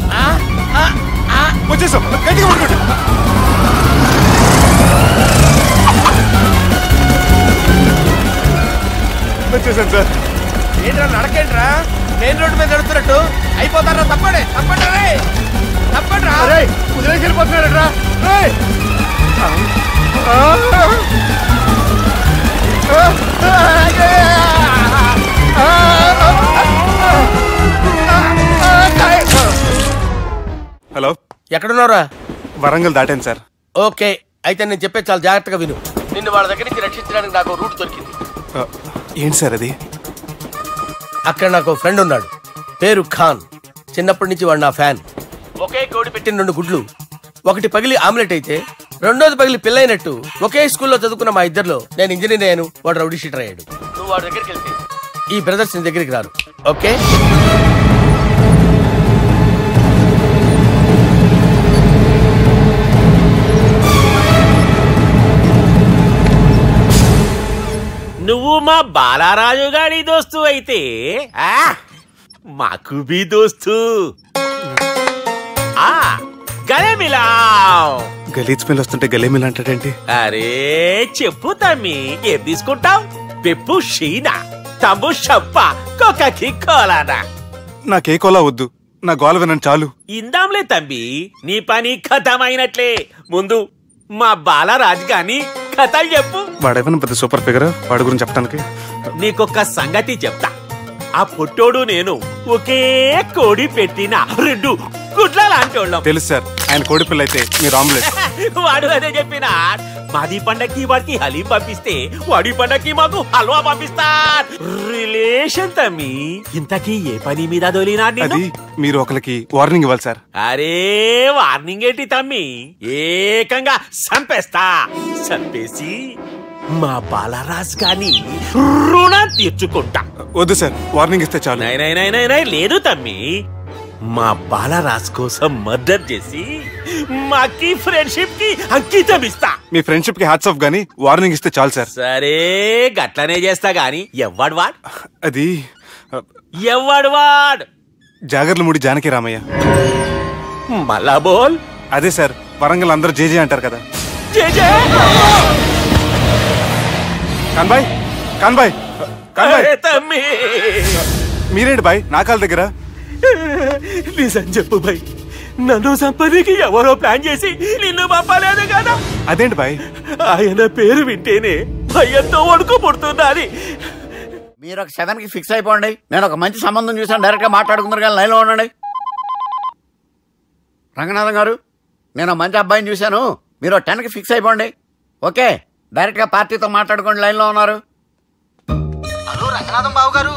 వచ్చేసాం. గట్టిగా పట్టుకోండి. వచ్చేసాను సార్. ఏంట్రా నడకేంట్రా? మెయిన్ రోడ్డు మీద నడుస్తున్నట్టు అయిపోతారా? తప్పండి తప్పండి వదిలేసి వెళ్ళిపోతున్నారా? హలో, ఎక్కడున్నారా? వరంగల్ దాటాను సార్. ఓకే, అయితే నేను చెప్పే చాలా జాగ్రత్తగా విను. నిన్ను వాళ్ళ దగ్గర నుంచి రక్షించడానికి నాకు రూట్ దొరికింది. ఏంటి సార్ అది? అక్కడ నాకు ఫ్రెండ్ ఉన్నాడు, పేరు ఖాన్. చిన్నప్పటి నుంచి వాడు నా ఫ్యాన్. ఒకే కోడి పెట్టిన 2 గుడ్లు, ఒకటి పగిలి ఆమ్లెట్ అయితే రెండోది పగిలి పిల్లైనట్టు ఒకే స్కూల్లో చదువుకున్న మా ఇద్దరిలో నేను ఇంజనీర్ అయ్యాను, వాడు రౌడీ షీటర్ అయ్యాడు. నువ్వు వాడి దగ్గరికి వెళ్తే ఈ బ్రదర్స్ నీ దగ్గరికి రారు. ఓకే? నువ్వు మా బాలారాజు గాడి దోస్తు అయితే మాకు బి దోస్తు. గలీజ్ స్మెల్ వస్తుంటే గలేమిలా అంటాడేంటి? అరే చెప్పు తమ్మి, ఏం తీసుకుంటావు? పెప్పు షీనా, తమ్ము షప్ప, కొకకి కోలానా? నాకే కోలా వద్దు, నా గోల వినండి చాలు. ఇందాంలే తమ్మి, నీ పని ఖతమైనట్లే. ముందు మా బాలరాజు గాని కథలు చెప్పు. వాడేమన్నా పెద్ద సూపర్ ఫిగర్, వాడి గురించి చెప్పడానికి. నీకొక సంగతి చెప్తా. ఆ పొట్టోడు నేను ఒకే కోడి పెట్టిన 2 గుడ్ల లాంటోళ్ళం. తెలుసు సార్, ఆయన కోడి పిల్ల అయితే మీరు ఆమ్లెట్. వాడు అదే చెప్పిన. మాది పండక్కి వాడికి హలీం పంపిస్తే వాడి పండక్కి మాకు హల్వా పంపిస్తా. రిలేషన్ తమ్మి. ఇంతకీ ఏ పని మీద దొలినా? అది మీరు ఒకరికి వార్నింగ్ ఇవ్వాలి సార్. అరే వార్నింగ్ ఏంటి తమ్మి, ఏకంగా చంపేస్తా. చంపేసి మా బాలరాజ్ గాని రుణం తీర్చుకుంటా. వద్దు సార్, వార్నింగ్ ఇస్తే చాలు. లేదు తమ్మి, మా బాలరాజ్ కోసం మర్డర్ చేసి మాకి ఫ్రెండ్షిప్ కి అంకితం ఇస్తా. మీ ఫ్రెండ్షిప్ కి హ్యాట్స్ ఆఫ్ గానీ వార్నింగ్ ఇస్తే చాలు సార్. సరే గట్లనే చేస్తా గాని ఎవ్వడు వాడ్? అది ఎవ్వడు వాడ్? జాగర్లమూడి జానకి రామయ్య. మళ్ళా బోల్. అదే సార్, వరంగల్ అందరూ జేజే అంటారు కదా. జేజే కాన్బాయ్, కాన్బాయ్, కాన్బాయ్. తమ్మి మీరేంటి బాయ్ నా కాళ్ళ దగ్గర? నిజం చెప్పు బాయ్, నన్ను సంపదికి ఎవరో ప్లాన్ చేసి నిన్ను పంపలేదు కదా. అదేంటి బాయ్? ఆయన పేరు వింటేనే భయంతో వణుకు పుడుతున్నది. మీరు ఒక 7కి ఫిక్స్ అయిపోండి. నేను ఒక మంచి సంబంధం చూసాను, డైరెక్ట్ గా మాట్లాడుకుందరు కానీ లైన్లో ఉండండి. రంగనాథం గారు, నేను మంచి అబ్బాయిని చూశాను, మీరు 10కి ఫిక్స్ అయిపోండి. ఓకే, డైరెక్ట్ గా పార్టీతో మాట్లాడుకోండి. లైన్లో ఉన్నారు. హలో రంగనాథం బాబు గారు.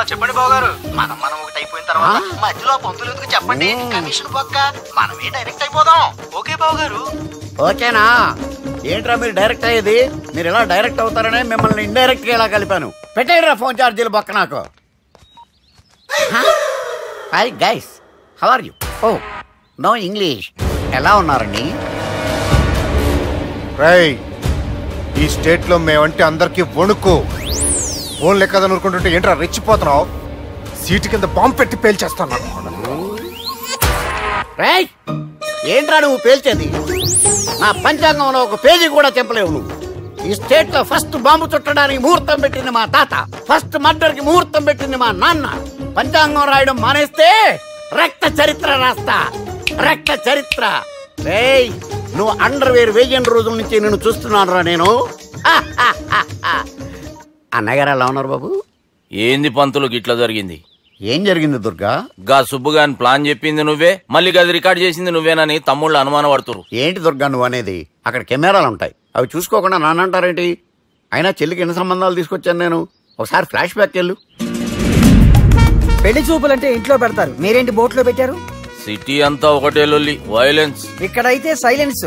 చెప్పండి బాబు గారు. మనం ఒకటి అయిపోయిన తర్వాత మధ్యలో పంతులు ఎందుకు చెప్పండి, కమిషన్ పక్క మనమే డైరెక్ట్ అయిపోదాం. ఓకే బాబు గారు. ఓకేనా? ఏంట్రా మీరు డైరెక్ట్ అయ్యేది? మీరు ఇలా డైరెక్ట్ అవుతారనే మిమ్మల్ని ఇండైరెక్ట్ గా ఇలా కలిపాను. పెట్టేయరా ఫోన్ ఛార్జీలు బొక్క నాకు. Hi guys, how are you? Oh no English. ఎలా ఉన్నారండి? ఈ స్టేట్ లో మేమంటే అందరికి వణుకు. ఫోన్ లెక్క అనుకుంటుంటే ఏంట్రా రెచ్చిపోతున్నావు? సీటు కింద బాంబు పెట్టి పేల్చేస్తాను. ఏంట్రా నువ్వు పేల్చేది? నా పంచాంగంలో ఒక పేజీ కూడా చెప్పలేవు నువ్వు. ఈ స్టేట్ లో ఫస్ట్ బాంబు చుట్టడానికి ముహూర్తం పెట్టింది మా తాత, ఫస్ట్ మర్డర్ కి ముహూర్తం పెట్టింది మా నాన్న. పంచాంగం రాయడం మానేస్తే రక్త చరిత్ర రాస్తా, రక్త చరిత్ర. నువ్వు అండర్వేర్ వేయని రోజుల నుంచి నేను చూస్తున్నాను రా నేను. అన్నగారు ఎలా ఉన్నారు బాబు? ఏంది పంతులు గిట్లా జరిగింది? ఏం జరిగింది దుర్గా? గా సుబ్బుగాని ప్లాన్ చెప్పింది నువ్వే, మళ్ళీ గది రికార్డ్ చేసింది నువ్వేనని తమ్ముళ్ళు అనుమానం పడుతురు. ఏంటి దుర్గా నువ్వు అనేది? అక్కడ కెమెరాలు ఉంటాయి, అవి చూసుకోకుండా నాన్నంటారేంటి? అయినా చెల్లికి ఎన్ని సంబంధాలు తీసుకొచ్చాను నేను. ఒకసారి ఫ్లాష్ బ్యాక్ వెళ్ళు. పెళ్లి చూపులంటే ఇంట్లో పెడతారు, మీరేంటి బోట్లో పెట్టారు? సిటీ అంతా ఒకటే లొల్లి, వైలెన్స్. ఇక్కడైతే సైలెన్స్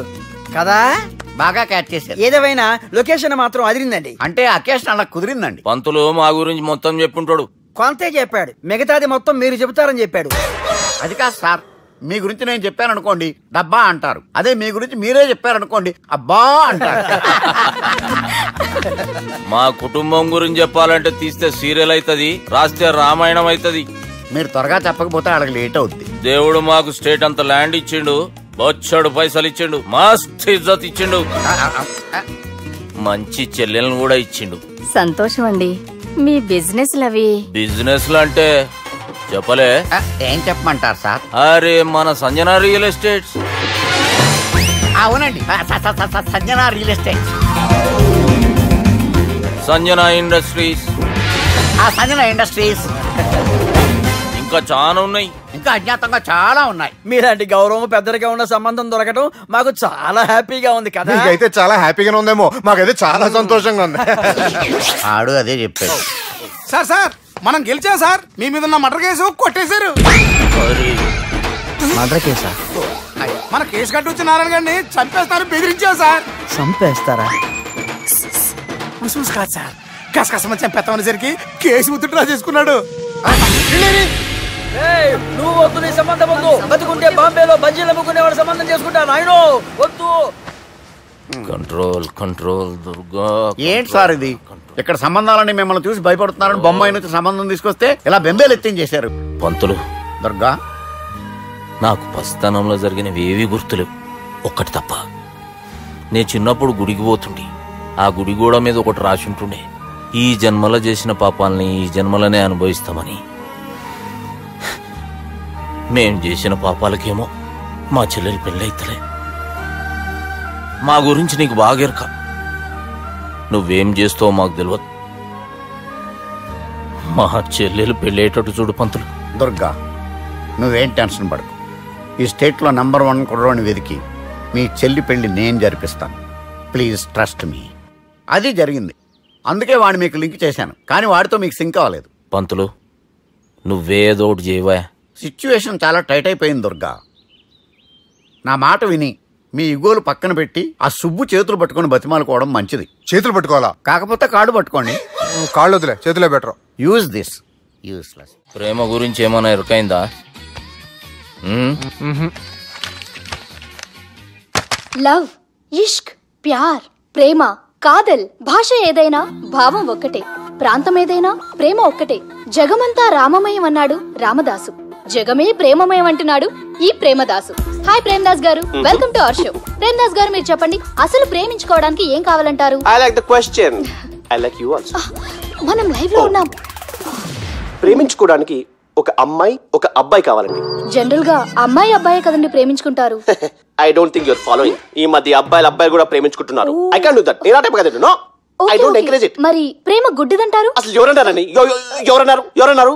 కదా. బాగా క్యాచ్ చేశారు. ఏదేమైనా లొకేషన్ మాత్రం అదిరిందండి. అంటే అకేషన్ అలా కుదిరిందండి. పంతులు మా గురించి మొత్తం చెప్పుంటాడు. కొంతే చెప్పాడు, మిగతాది మొత్తం మీరు చెబుతారని చెప్పాడు. అది కాదు సార్, మీ గురించి నేను చెప్పాను అనుకోండి డబ్బా అంటారు, అదే మీ గురించి మీరే చెప్పారనుకోండి అబ్బా అంటారు. మా కుటుంబం గురించి చెప్పాలంటే తీస్తే సీరియల్ అవుతుంది, రాస్తే రామాయణం అవుతుంది. మీరు త్వరగా చెప్పకపోతే వాళ్ళకి లేట్ అవుద్ది. దేవుడు మాకు స్టేట్ అంత ల్యాండ్ ఇచ్చిండు, బొచ్చడు పైసలు ఇచ్చిండు, మస్తు ఇజ్జత్ ఇచ్చిండు, మంచి చెల్లెలను కూడా ఇచ్చిండు. సంతోషం అండి. మీ బిజినెస్ లవి బిజినెస్ అంటే చెప్పలే. ఏం చెప్పమంటారు సార్? అరే మన సంజన రియల్ ఎస్టేట్స్. అవునండి, Sanjana real estate, Sanjana industries, Sanjana industries. ఇంకా చాలా ఉన్నాయి, ఇంకా అజ్ఞాతంగా చాలా ఉన్నాయి. మీలాంటి గౌరవం పెద్దరిగా ఉన్న సంబంధం దొరకటం మాకు చాలా హ్యాపీగా ఉంది కదా. మీకైతే చాలా హ్యాపీగానే ఉందేమో, మాకైతే చాలా సంతోషంగా ఉంది. ఆడు అదే చెప్పాడు. సార్ మనం గెలిచాం సార్. మీ మీద ఉన్న మర్డర్ కేసు కొట్టేశారు. మర్డర్ కేసా? మన కేసు కట్టి నారాయణ గారిని చంపేస్తారు బెదిరించాం సార్. చంపేస్తారా? చూసి కాదు సార్, కసకసమని చంపేస్తామనేసరికి కేసు విత్డ్రా చేసుకున్నాడు. నువ్వు వద్దు, నీ సంబంధం వద్దు. బతుకుంటే బాంబేలో బజ్జీలు అమ్ముకునే వాడు సంబంధం చేసుకుంటా. నాయనో వద్దు. Control control Durga. ఏంటి సార్ ఇది? ఇక్కడ సంబంధాలని మిమ్మల్ని చూసి భయపడుతున్నారని బొమ్మాయి నుంచి సంబంధం తీసుకొస్తే ఇలా బెంబేలు ఎత్తించేశారు. పంతులు దుర్గా, నాకు పసితనంలో జరిగినవి ఏవి గుర్తులేవు, ఒక్కటి తప్ప. నేను చిన్నప్పుడు గుడికి పోతుండే, ఆ గుడి గోడ మీద ఒకటి రాసి ఉంటుండే, ఈ జన్మలో చేసిన పాపాలని ఈ జన్మలనే అనుభవిస్తామని. మేం చేసిన పాపాలకేమో మా చెల్లెలు పెళ్ళైతలే. మా గురించి నీకు బాగెరక, నువ్వేం చేస్తావో మాకు తెలియదు. మా చెల్లెలు పెళ్ళేటట్టు చూడు పంతులు. దుర్గా, నువ్వేం టెన్షన్ పడకు. ఈ స్టేట్లో నంబర్ 1 కుర్రోని వెతికి మీ చెల్లి పెళ్లి నేను జరిపిస్తాను. Please trust me. అది జరిగింది, అందుకే వాడిని మీకు లింక్ చేశాను, కానీ వాడితో మీకు సింక్ అవ్వలేదు. పంతులు, నువ్వేదోటి చేయవా. సిచ్యువేషన్ చాలా టైట్ అయిపోయింది దుర్గా. నా మాట విని మీ ఇగోలు పక్కన పెట్టి ఆ సుబ్బు చేతులు పట్టుకొని బతిమాలుకోవడం మంచిది. చేతులు పట్టుకోవాలా? కాకపోతే కాళ్ళు పట్టుకోండి. కాళ్ళు వదిలే, చేతులే బెటర్. Use this. యూస్లెస్. ప్రేమ గురించి ఏమైనా ఎరుకైందా? లవ్, ఇష్క్, ప్యార్, ప్రేమ, కాదల్ భాష ఏదైనా భావం ఒక్కటే, ప్రాంతం ఏదైనా ప్రేమ ఒక్కటే. జగమంతా రామమయం అన్నాడు రామదాసు, జగమే ప్రేమమయం అంటున్నాడు ఈ ప్రేమదాసు. హాయ్ ప్రేమదాస్ గారు, welcome to our show. Premadasa గారు, మీరు చెప్పండి, అసలు ప్రేమించుకోవడానికి ఏం కావాలంటారు? I like the question. I like you also. మనం లైవ్ లో ఉన్నాం. ప్రేమించుకోవడానికి ఒక అమ్మాయి ఒక అబ్బాయి కావాలండి. జనరల్ గా అమ్మాయి అబ్బాయి కదండి ప్రేమించుకుంటారు. I don't think your following. ఈ మధ్య అబ్బాయిలు కూడా ప్రేమించుకుంటున్నారు. I can't do that. నేను ఆ టైప్ కదండి. No, I don't encourage it. మరి ప్రేమ గుడ్డిదంటారు? అసలు ఎవరన్నారని? ఎవరన్నారు?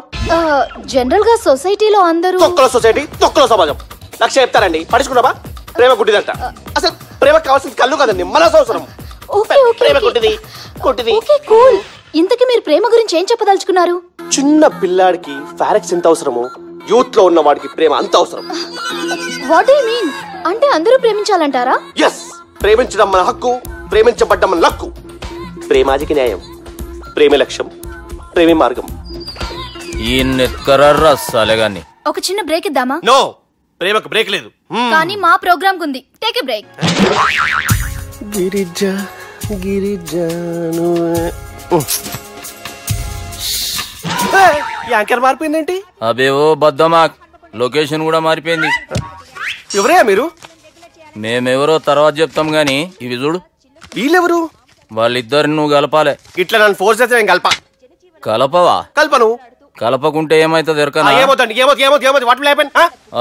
జనరల్ గా సొసైటీలో అందరూ తొక్కల సొసైటీ, తొక్కల సమాజం లక్ష చెప్తారండి. పడుచుకున్నావా? ప్రేమ గుడ్డిదంట. అసలు ప్రేమ కావాల్సింది కళ్ళు కాదండి, మనసు అవసరం. ప్రేమ గుడ్డిది. Okay cool. ఇంతకీ మీరు ప్రేమ గురించి ఏం చెప్పదలుచుకున్నారు? చిన్న పిల్లాడికి ఫారెక్స్ ఎంత అవసరమో యూత్ లో ఉన్న వాడికి ప్రేమ అంత అవసరం. What do you mean? అంటే అందరూ ప్రేమించాలంటారా? yes, ప్రేమించడం మన హక్కు, ప్రేమించబడ్డం మన లక్కు. ప్రేమాజికి న్యాయం, ప్రేమే లక్ష్యం, ప్రేమే మార్గం. ఈ నెత్కరర్రా సాలేగాన్ని. ఒక చిన్న బ్రేక్ ఇద్దామా? నో, ప్రేమకు బ్రేక్ లేదు. కానీ మా ప్రోగ్రామ్ కుంది. Take a break. గిరిజ గిరిజను యాంకర్ మారిపోయిందేంటి? అబేవో బద్దమాక్, లొకేషన్ కూడా మారిపోయింది. ఎవరయ్యా మీరు? మేమెవరో తర్వాత చెప్తాం గాని ఇవి చూడు. వీళ్ళెవరు? వాళ్ళిద్దరిని నువ్వు కలపాలే. ఇట్లా నన్ను ఫోర్స్ చేస్తే నేను కలపవా? కల్పను. కలపకుంటే ఏమైతుంది ఎరకనా?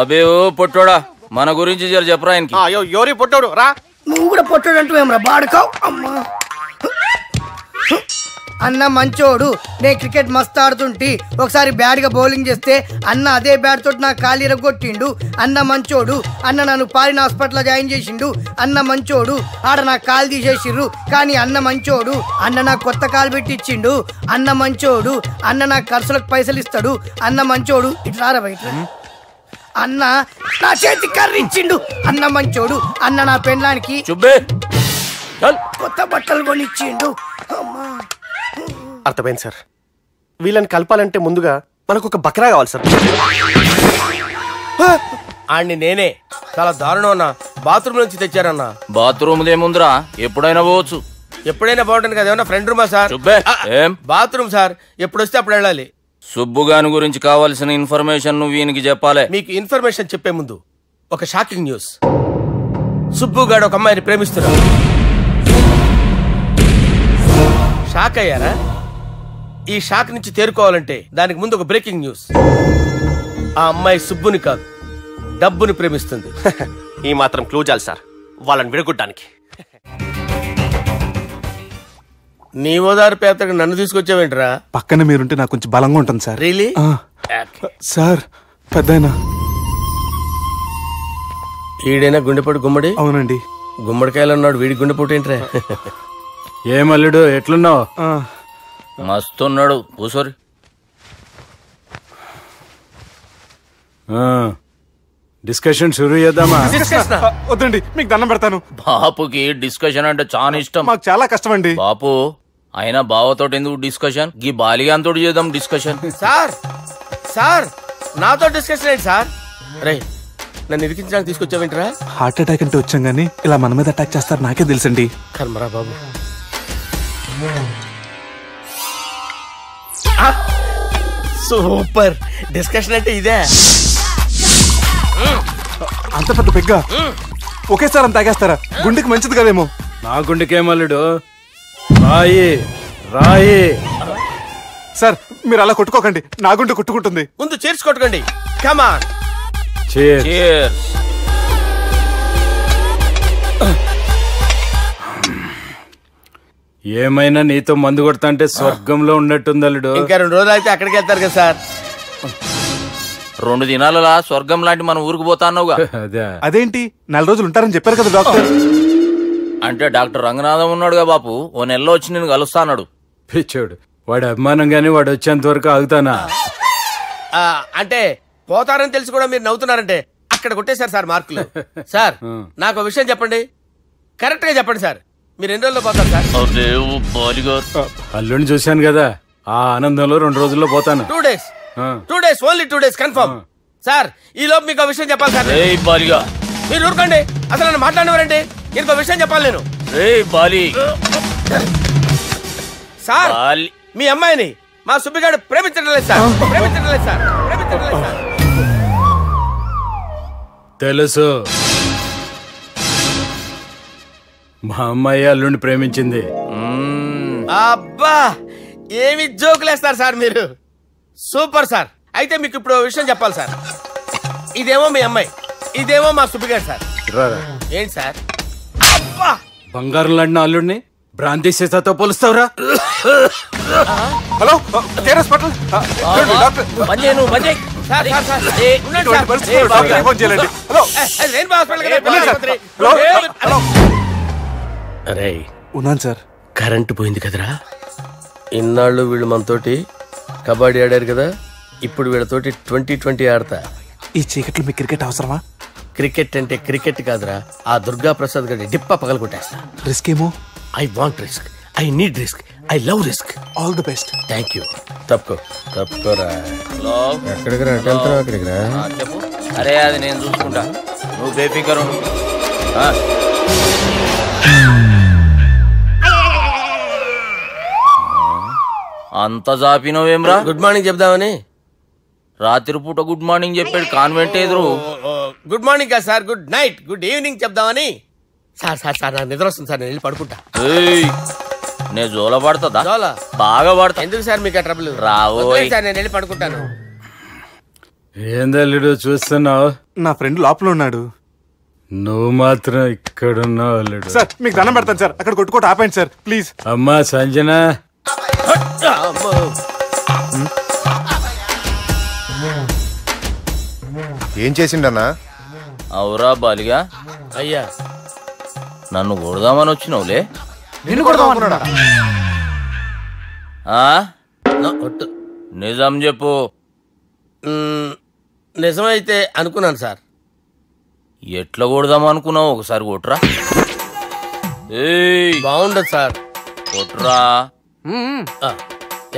అబేవో పొట్టోడా, మన గురించి జర చెప్పరా ఆయనకి. ఎవరి పొట్టోడు రా. నువ్వు కూడా పొట్టాడు అంటూ ఏమరా బాడుకావు. అమ్మా అన్న మంచోడు, నేను క్రికెట్ మస్తు ఆడుతుంటి, ఒకసారి బ్యాట్ గా బౌలింగ్ చేస్తే అన్న అదే బ్యాట్ తోటి నా కాలు ఇరగొట్టిండు. అన్న మంచోడు, అన్న నన్ను పాలిన హాస్పిటల్ జాయిన్ చేసిండు. అన్న మంచోడు, ఆడ నా కాలు తీసేసిర్రు కానీ అన్న మంచోడు, అన్న నాకు కొత్త కాలు పెట్టిచ్చిండు. అన్న మంచోడు, అన్న నాకు ఖర్చులకు పైసలు ఇస్తాడు. అన్న మంచోడు, ఇట్లా రా బయట. అన్న నా చేతి కర్రీ ఇచ్చిండు. అన్న మంచోడు, అన్న నా పెళ్ళానికి కొత్త బట్టలు కొనిచ్చిండు. అర్థమైంది సార్. వీళ్ళని కలపాలంటే ముందుగా మనకు ఒక బక్రా కావాలి సార్. ఆడిని నేనే చాలా దారుణం అన్న. బాత్రూమ్ నుంచి తెచ్చారన్నా. బాత్రూమ్ ఏముందిరా, ఎప్పుడైనా పోవచ్చు. ఎప్పుడైనా బాగుంటుంది కదా. ఏమన్నా ఫ్రెండ్ రూమా సార్? ఏం బాత్రూమ్ సార్, ఎప్పుడు వస్తే అప్పుడు వెళ్ళాలి. సుబ్బుగాని గురించి కావాల్సిన ఇన్ఫర్మేషన్ నువ్వు ఈయనకి చెప్పాలి. మీకు ఇన్ఫర్మేషన్ చెప్పే ముందు ఒక షాకింగ్ న్యూస్. సుబ్బుగాడు ఒక అమ్మాయిని ప్రేమిస్తున్నాడు. షాక్ అయ్యారా? ఈ షాక్ నుంచి తేరుకోవాలంటే దానికి ముందు ఒక బ్రేకింగ్ న్యూస్. ఆ అమ్మాయి సుబ్బుని కాదు, డబ్బుని ప్రేమిస్తుంది. ఈ మాత్రం క్లూ చాలు సార్ వాళ్ళని విడగొట్టడానికి. నీ ఓదారు పేదకు నన్ను తీసుకొచ్చావేంట్రా? పక్కన మీరుంటే నాకు కొంచెం బలంగా ఉంటుంది సార్. రియలీ? సార్ పెద్దయినా ఈడైనా గుండెపోటు గుమ్మడి? అవునండి. గుమ్మడికాయలు ఉన్నాడు, వీడి గుండెపోటు ఏంట్రా? ఏమల్లుడు ఎట్లున్నావు? మస్తున్నాడు కూసోరి. డిస్కషన్ షురూ చేద్దామా? వద్దండి, మీకు దండం పెడతాను. బాపుకి డిస్కషన్ అంటే చాలా ఇష్టం. మాకు చాలా కష్టం అండి. బాపు అయినా బావతోటి ఎందుకు డిస్కషన్? గీ బాలిగాంతో చేద్దాం డిస్కషన్. సార్ సార్ నాతో డిస్కషన్ ఏంటి సార్? రే నన్ను ఇరికించడానికి తీసుకొచ్చావేంట్రా? హార్ట్ అటాక్ అంటే వచ్చాం గానీ ఇలా మన మీద అటాక్ చేస్తారు నాకే తెలుసండి. కర్మరా బాబు. సూపర్ డిస్కషన్ అంటే ఇదే. అంత పెద్ద పెగ్గా ఒకేసారి అంత తాగేస్తారా? గుండెకి మంచిది కదేమో. నా గుండెకేమల్లుడు రాయి రాయి. సార్ మీరు అలా కొట్టుకోకండి, నా గుండె కొట్టుకుంటుంది. ముందు చేర్చి కొట్టుకోండి. కమాన్. Cheers. ఏమైనా నీతో మందు కొడతా అంటే స్వర్గంలో ఉన్నట్టుంది అల్లుడు. ఇంకా 2 రోజులు అయితే అక్కడికి వెళ్తారు కదా సార్. 2 దినాలలా స్వర్గం లాంటి మన ఊరికి పోతాన్నావుగా. అదేంటి 4 రోజులు ఉంటారని చెప్పారు కదా డాక్టర్. అంటే డాక్టర్ రంగనాథం ఉన్నాడుగా బాపు, ఓ నెలలో వచ్చి నేను కలుస్తాన్నాడు. పిచ్చోడు, వాడి అభిమానం గాని వాడు వచ్చేంత వరకు ఆగుతానా? అంటే పోతారని తెలిసి కూడా మీరు నవ్వుతున్నారంటే అక్కడ కొట్టేశారు సార్ మార్కులు. సార్ నాకు ఒక విషయం చెప్పండి, కరెక్ట్ గా చెప్పండి సార్, మీరు ఎన్ని రోజుల్లో పోతారు సార్? అల్లుడిని చూశాను కదా, ఆ ఆనందంలో 2 రోజుల్లో పోతాను. 2 days, 2 days, only 2 days confirm. Sir ఈ లోపు మీకు విషయం చెప్పాలి సార్. మీరు ఊరుకోండి, అసలు నన్ను మాట్లాడినవారండి. ఇంకో విషయం చెప్పాలి నేను. సార్ మీ అమ్మాయిని మా సుబ్బిగాడు ప్రేమించడం లేదు సార్, ప్రేమించడం లేదు సార్, ప్రేమించడం లేదు సార్. తెలుసు, మా అమ్మాయి అల్లుడిని ప్రేమించింది. అబ్బా ఏమి జోకులేస్తారు సార్ మీరు, సూపర్ సార్. అయితే మీకు ఇప్పుడు విషయం చెప్పాలి సార్. ఇదేమో మీ అమ్మాయి, ఇదేమో మా సుబ్బిగాడు సార్. ఏంటి సార్? అబ్బా బంగారం లాంటి అల్లుడిని భ్రాంతి సీతతో పోలుస్తావురా? హలో హాస్పిటల్ అరే ఉన్నాను సార్. కరెంటు పోయింది కదరా. ఇన్నాళ్ళు వీళ్ళు మనతోటి కబడ్డీ ఆడారు కదా, ఇప్పుడు వీళ్ళతోటి 2020 ఆడతా. ఈ చీకట్లో మీ క్రికెట్ అవసరమా? క్రికెట్ అంటే క్రికెట్ కాదురా, ఆ దుర్గా ప్రసాద్ గారి డిప్ప పగల కొట్టేస్తా. రిస్క్ ఏమో. I want risk, I need risk, I love risk. All the best. Thank you. తప్పుకోరా. ఎక్కడికి రా? అక్కడికి రా. చెప్పు. అరే అది నేను చూసుకుంటా, నువ్వు బేఫికర్. అంత జాపినవేమ్రా? గుడ్ మార్నింగ్ చెప్దామని. రాత్రి పూట గుడ్ మార్నింగ్ చెప్పాడు కాన్వెంట్ ఎదురు. గుడ్ మార్నింగ్ కాదు sir, good night, good evening చెప్దామని. సార్ సార్ సార్ నాకు నిద్ర వస్తుంది సార్, నేను వెళ్ళి పడుకుంటా. నేను జోల పడుతుందా? జోలా బాగా పడతా. ఎందుకు సార్ మీకు ట్రబుల్? రావు సార్, నేను వెళ్ళి పడుకుంటాను. ఏందల్లుడు చూస్తున్నావు? నా ఫ్రెండ్ లోపల ఉన్నాడు. నువ్వు మాత్రం ఇక్కడున్నావు అల్లుడు. సార్ మీకు దండం పెడతాను సార్, అక్కడ కొట్టుకోట ఆపండి సార్ ప్లీజ్. అమ్మా సంజన, ఏం చేసిండన్నా? అవురా బాలిగా, అయ్యా నన్ను కొడదామని వచ్చినావులే. నిన్ను కొడదామన్నాడా? నిజం చెప్పు. నిజమైతే అనుకున్నాను సార్. ఎట్లా కొడదాం అనుకున్నావు? ఒకసారి కొట్రా. బాగుండదు సార్, కొట్రా.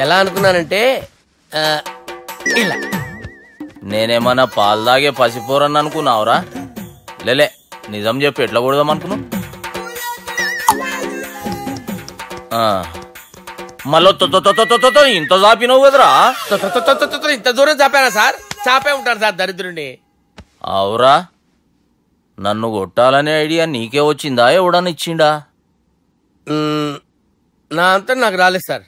ఎలా అనుకున్నానంటే ఇలా. నేనేమన్నా పాలు తాగే పసిపోరని అనుకున్నావురా? లేలే, నిజం చెప్పు, ఎట్లా కొడదాం అనుకున్నావు? మళ్ళీ ఇంత చాపినవు కదరా? ఇంత దూరం చాపానా సార్? చాపే ఉంటారు సార్ దరిద్రుడిని. అవురా, నన్ను కొట్టాలనే ఐడియా నీకే వచ్చిందా? ఎవడన్నా ఇచ్చిండా? నా అంతా నాకు రాలేదు సార్.